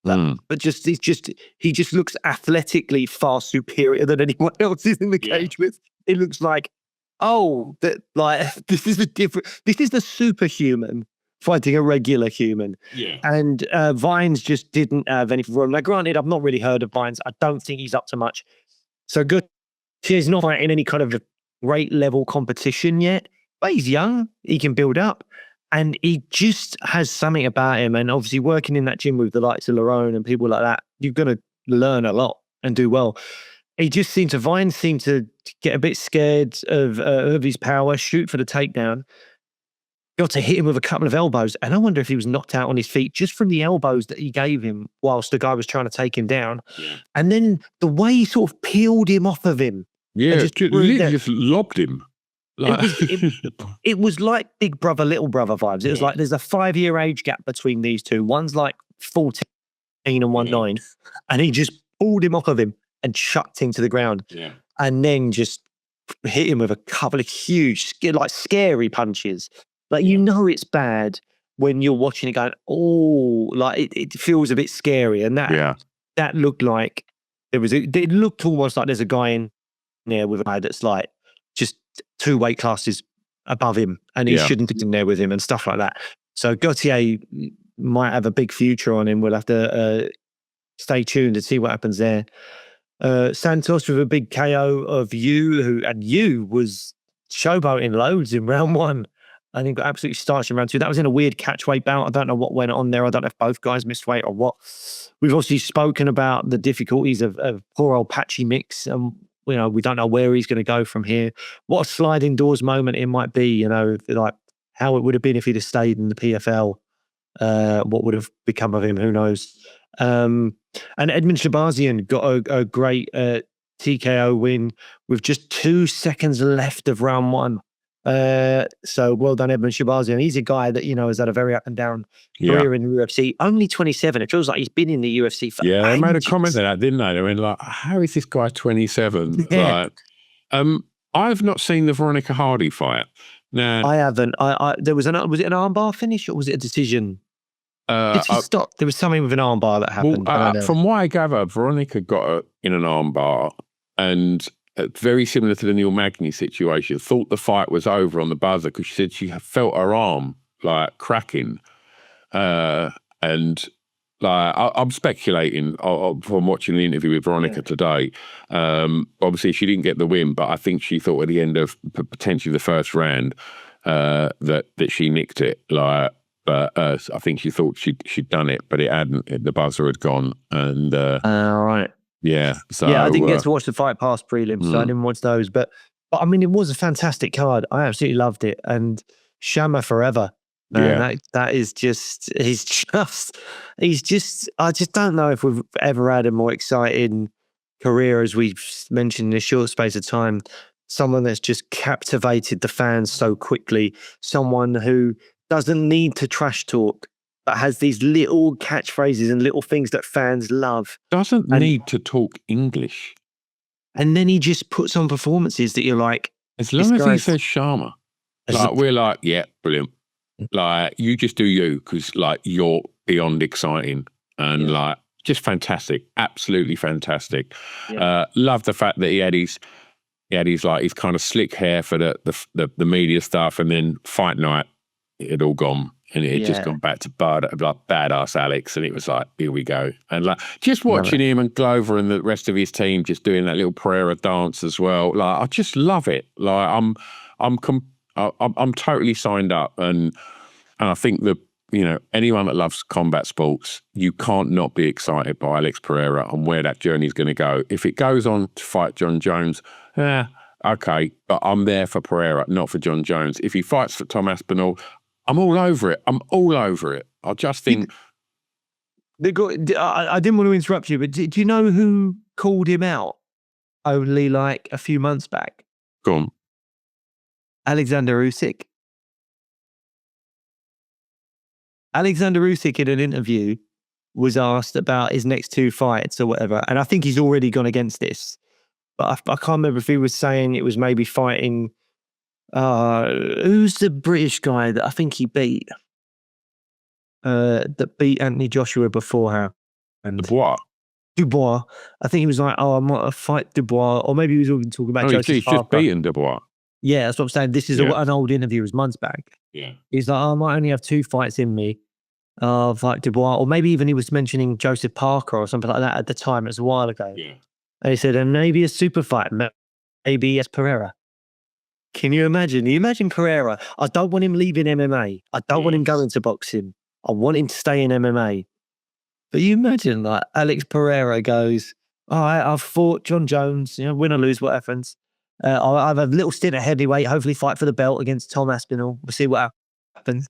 but he just looks athletically far superior than anyone else is in the cage with. It looks like, this is the superhuman fighting a regular human. Yeah. And Vines just didn't have anything for him. Now, granted, I've not really heard of Vines. I don't think he's up to much. So Gautier's not fighting any kind of great level competition yet, but he's young. He can build up, and he just has something about him. And obviously, working in that gym with the likes of Lerone and people like that, you're going to learn a lot and do well. Vines seemed to get a bit scared of his power, shoot for the takedown. Got to hit him with a couple of elbows, and I wonder if he was knocked out on his feet just from the elbows that he gave him whilst the guy was trying to take him down. Yeah. And then the way he sort of peeled him off of him. Yeah, just lobbed him. Like... It was like Big Brother, Little Brother vibes. It was like there's a 5-year age gap between these two. One's like 14 and one 9. And he just pulled him off of him and chucked him to the ground. Yeah. And then just hit him with a couple of huge, like scary punches. Like, you know it's bad when you're watching it going, it feels a bit scary. And that looked like it looked almost like there's a guy in there with a guy that's like just 2 weight classes above him, and he shouldn't be in there with him and stuff like that. So Gauthier might have a big future on him. We'll have to stay tuned and see what happens there. Santos with a big KO of you was showboating loads in round 1. And he got absolutely starched in round 2. That was in a weird catch weight bout. I don't know what went on there. I don't know if both guys missed weight or what. We've obviously spoken about the difficulties of poor old Patchy Mix. We don't know where he's going to go from here. What a sliding doors moment it might be, like how it would have been if he'd have stayed in the PFL. What would have become of him? Who knows? And Edmund Shabazian got a great TKO win with just 2 seconds left of round 1. So well done, Edmund Shabazian. He's a guy that has had a very up and down career in the UFC. Only 27. It feels like he's been in the UFC for they ages. made a comment of that, didn't they? They went like, "How is this guy 27?" Yeah. Like, I've not seen the Veronica Hardy fight. Now, I haven't. There was was it an armbar finish or was it a decision? Did she stop? There was something with an armbar that happened. From what I gather, Veronica got her in an armbar, and very similar to the Neil Magny situation, thought the fight was over on the buzzer because she said she felt her arm like cracking, and like I'm speculating from watching the interview with Veronica today. Obviously, she didn't get the win, but I think she thought at the end of potentially the first round that she nicked it. Like, but I think she thought she'd done it, but it hadn't. The buzzer had gone, and all right. Yeah. So I didn't get to watch the fight past prelims, so I didn't watch those. But I mean, it was a fantastic card. I absolutely loved it. And Shama forever. That is just I just don't know if we've ever had a more exciting career, as we've mentioned, in a short space of time. Someone that's just captivated the fans so quickly. Someone who doesn't need to trash talk, but has these little catchphrases and little things that fans love. Doesn't need to talk English. And then he just puts on performances that you're like... As long as he says Sharma. Like, we're like, yeah, brilliant. Like, you just do you, because like you're beyond exciting and like just fantastic. Absolutely fantastic. Love the fact that he had his kind of slick hair for the media stuff, and then fight night, it had all gone. And it had just gone back to badass Alex, and it was like, here we go. And like just watching him and Glover and the rest of his team just doing that little PEREIRA dance as well. Like, I just love it. Like, I'm totally signed up, and I think that anyone that loves combat sports, you can't not be excited by Alex Pereira and where that journey is going to go. If it goes on to fight John Jones, okay, but I'm there for Pereira, not for John Jones. If he fights for Tom Aspinall, I'm all over it. I just think... I didn't want to interrupt you, but do you know who called him out only like a few months back? Go on. Alexander Usyk. Alexander Usyk in an interview was asked about his next 2 fights or whatever, and I think he's already gone against this. But I can't remember if he was saying it was maybe fighting... who's the British guy that I think he beat? That beat Anthony Joshua beforehand. Dubois. I think he was like, I might fight Dubois, or maybe he was even talking about Joseph he's Parker. just beaten Dubois. Yeah, that's what I'm saying. This is an old interview, it was months back. Yeah. He's like, I might only have 2 fights in me. Fight Dubois, or maybe even he was mentioning Joseph Parker or something like that at the time. It was a while ago. Yeah. And he said, and maybe a super fight, maybe as Pereira. Can you imagine? You imagine Pereira. I don't want him leaving MMA. I don't want him going to boxing. I want him to stay in MMA. But you imagine, like, Alex Pereira goes, all right, I've fought John Jones, win or lose, what happens. I'll have a little stint at heavyweight, hopefully fight for the belt against Tom Aspinall. We'll see what happens.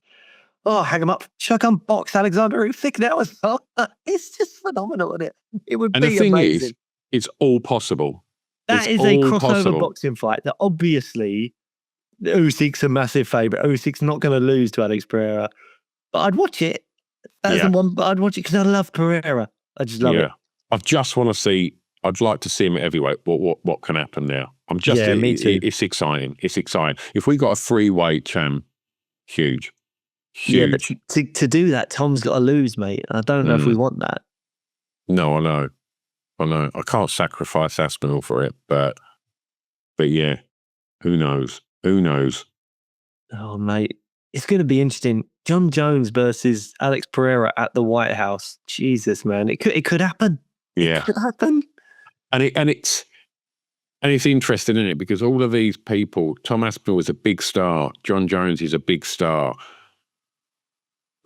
Oh, hang him up. Chuck on box Alexander Usyk now as well. It's just phenomenal, isn't it? It would be amazing. And the thing is, it's all possible. That is a crossover boxing fight that obviously Usyk's a massive favourite. Usyk's not going to lose to Alex Pereira. But I'd watch it. That's the one, but I'd watch it because I love Pereira. I just love it. I just want to see, I'd like to see him at heavyweight. What can happen now? Me too. It's exciting. It's exciting. If we got a 3-weight champ, huge. Yeah, but to do that, Tom's got to lose, mate. I don't know if we want that. No, I know. I can't sacrifice Aspinall for it, but But yeah, who knows? Who knows? Oh, mate. It's going to be interesting. John Jones versus Alex Pereira at the White House. Jesus, man. It could happen. Yeah. It could happen. And it's interesting, isn't it? Because all of these people, Tom Aspinall is a big star. John Jones is a big star.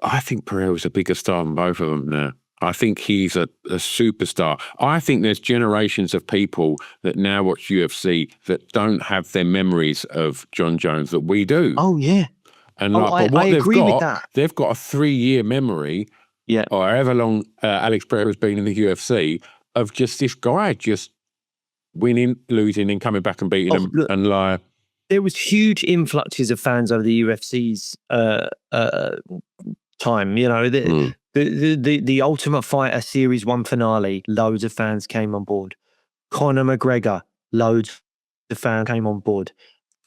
I think Pereira's a bigger star than both of them now. I think he's a superstar. I think there's generations of people that now watch UFC that don't have their memories of John Jones that we do. Oh, yeah. And Oh, like, but what I they've agree with got, that. they've got a 3-year memory, Yeah. or however long Alex Pereira's been in the UFC, of just this guy just winning, losing, and coming back and beating them. Look, and like, there was huge influxes of fans over the UFC's time. You know, the Ultimate Fighter Series 1 finale, loads of fans came on board. Conor McGregor, loads of fans came on board.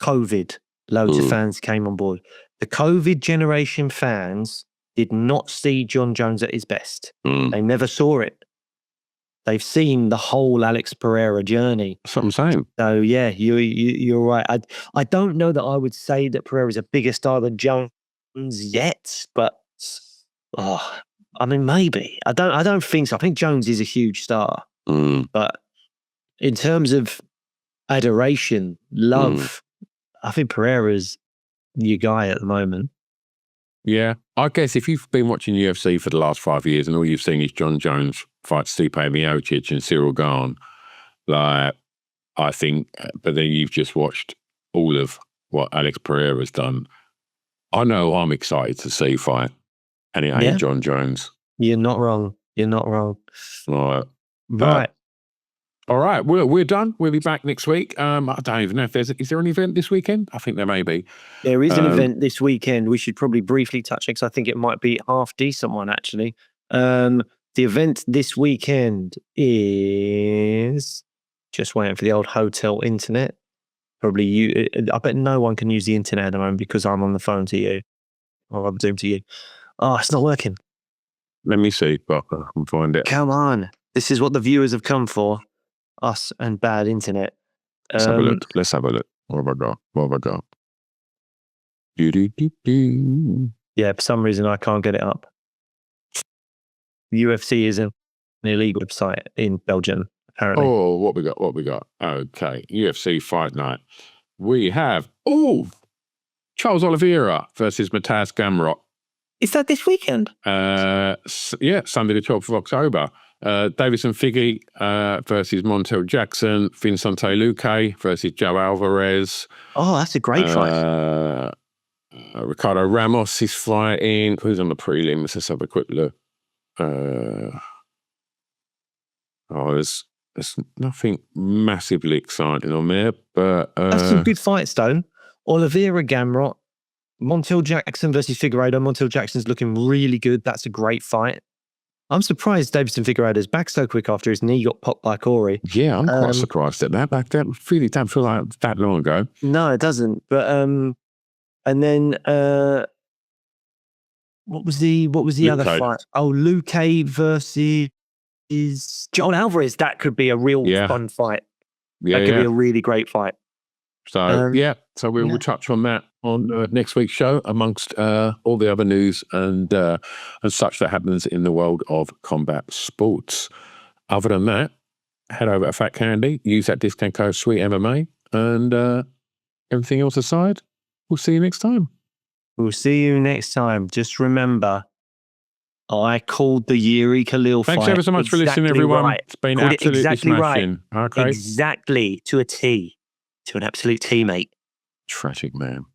COVID, loads of fans came on board. The COVID generation fans did not see John Jones at his best. They never saw it. They've seen the whole Alex Pereira journey. that's what I'm saying. So yeah, you're right. I don't know that I would say that Pereira is a bigger star than Jones yet, but I mean maybe. I don't think so. I think Jones is a huge star, but in terms of adoration, love, I think Pereira's your guy at the moment. Yeah. I guess if you've been watching UFC for the last 5 years and all you've seen is John Jones fight Stipe Miocic and Cyril Gane, like, I think, but then you've just watched all of what Alex Pereira's done. I know I'm excited to see fight, and it ain't John Jones. You're not wrong. You're not wrong. Right. All right, we're done. We'll be back next week. I don't even know if is there an event this weekend? I think there may be. There is an event this weekend. We should probably briefly touch it because I think it might be a half decent one, actually. The event this weekend is just waiting for the old hotel internet. Probably I bet no one can use the internet at the moment because I'm on the phone to you. Or I'm zoomed to you. Oh, it's not working. Let me see, but I can find it. Come on. This is what the viewers have come for. Us and bad internet. Let's have a look. Let's have a look. What have I got? What have I got? Yeah, for some reason I can't get it up. The UFC is an illegal website in Belgium, apparently. Oh, what we got? What we got? Okay, UFC Fight Night. We have Charles Oliveira versus Mateusz Gamrot. Is that this weekend? Yeah, Sunday the 12th of October. Davison Figge versus Montel Jackson. Vincente Luque versus Joe Alvarez. Oh, that's a great fight. Ricardo Ramos is fighting. Who's on the prelims? Let's have a quick look. There's nothing massively exciting on there, but that's some good fights, Stone. Oliveira Gamrot, Montel Jackson versus Figueiredo. Montel Jackson's looking really good. That's a great fight. I'm surprised Davison Figueiredo's back so quick after his knee got popped by Corey. Yeah, I'm quite surprised at that. That really don't feel like that long ago. No, it doesn't. But and then what was the other fight? Oh, Luque versus Joel Alvarez. That could be a real fun fight. Yeah, that could be a really great fight. So so we'll touch on that on next week's show, amongst all the other news and such that happens in the world of combat sports. Other than that, head over to Fat Candy, use that discount code Sweet MMA, and everything else aside, we'll see you next time. We'll see you next time. Just remember, I called the Jiri Khalil fight. Thanks ever so much for listening, everyone. Right. It's been absolutely smashing. Right. Okay. Exactly, to a T. To an absolute T, mate. Tragic, man.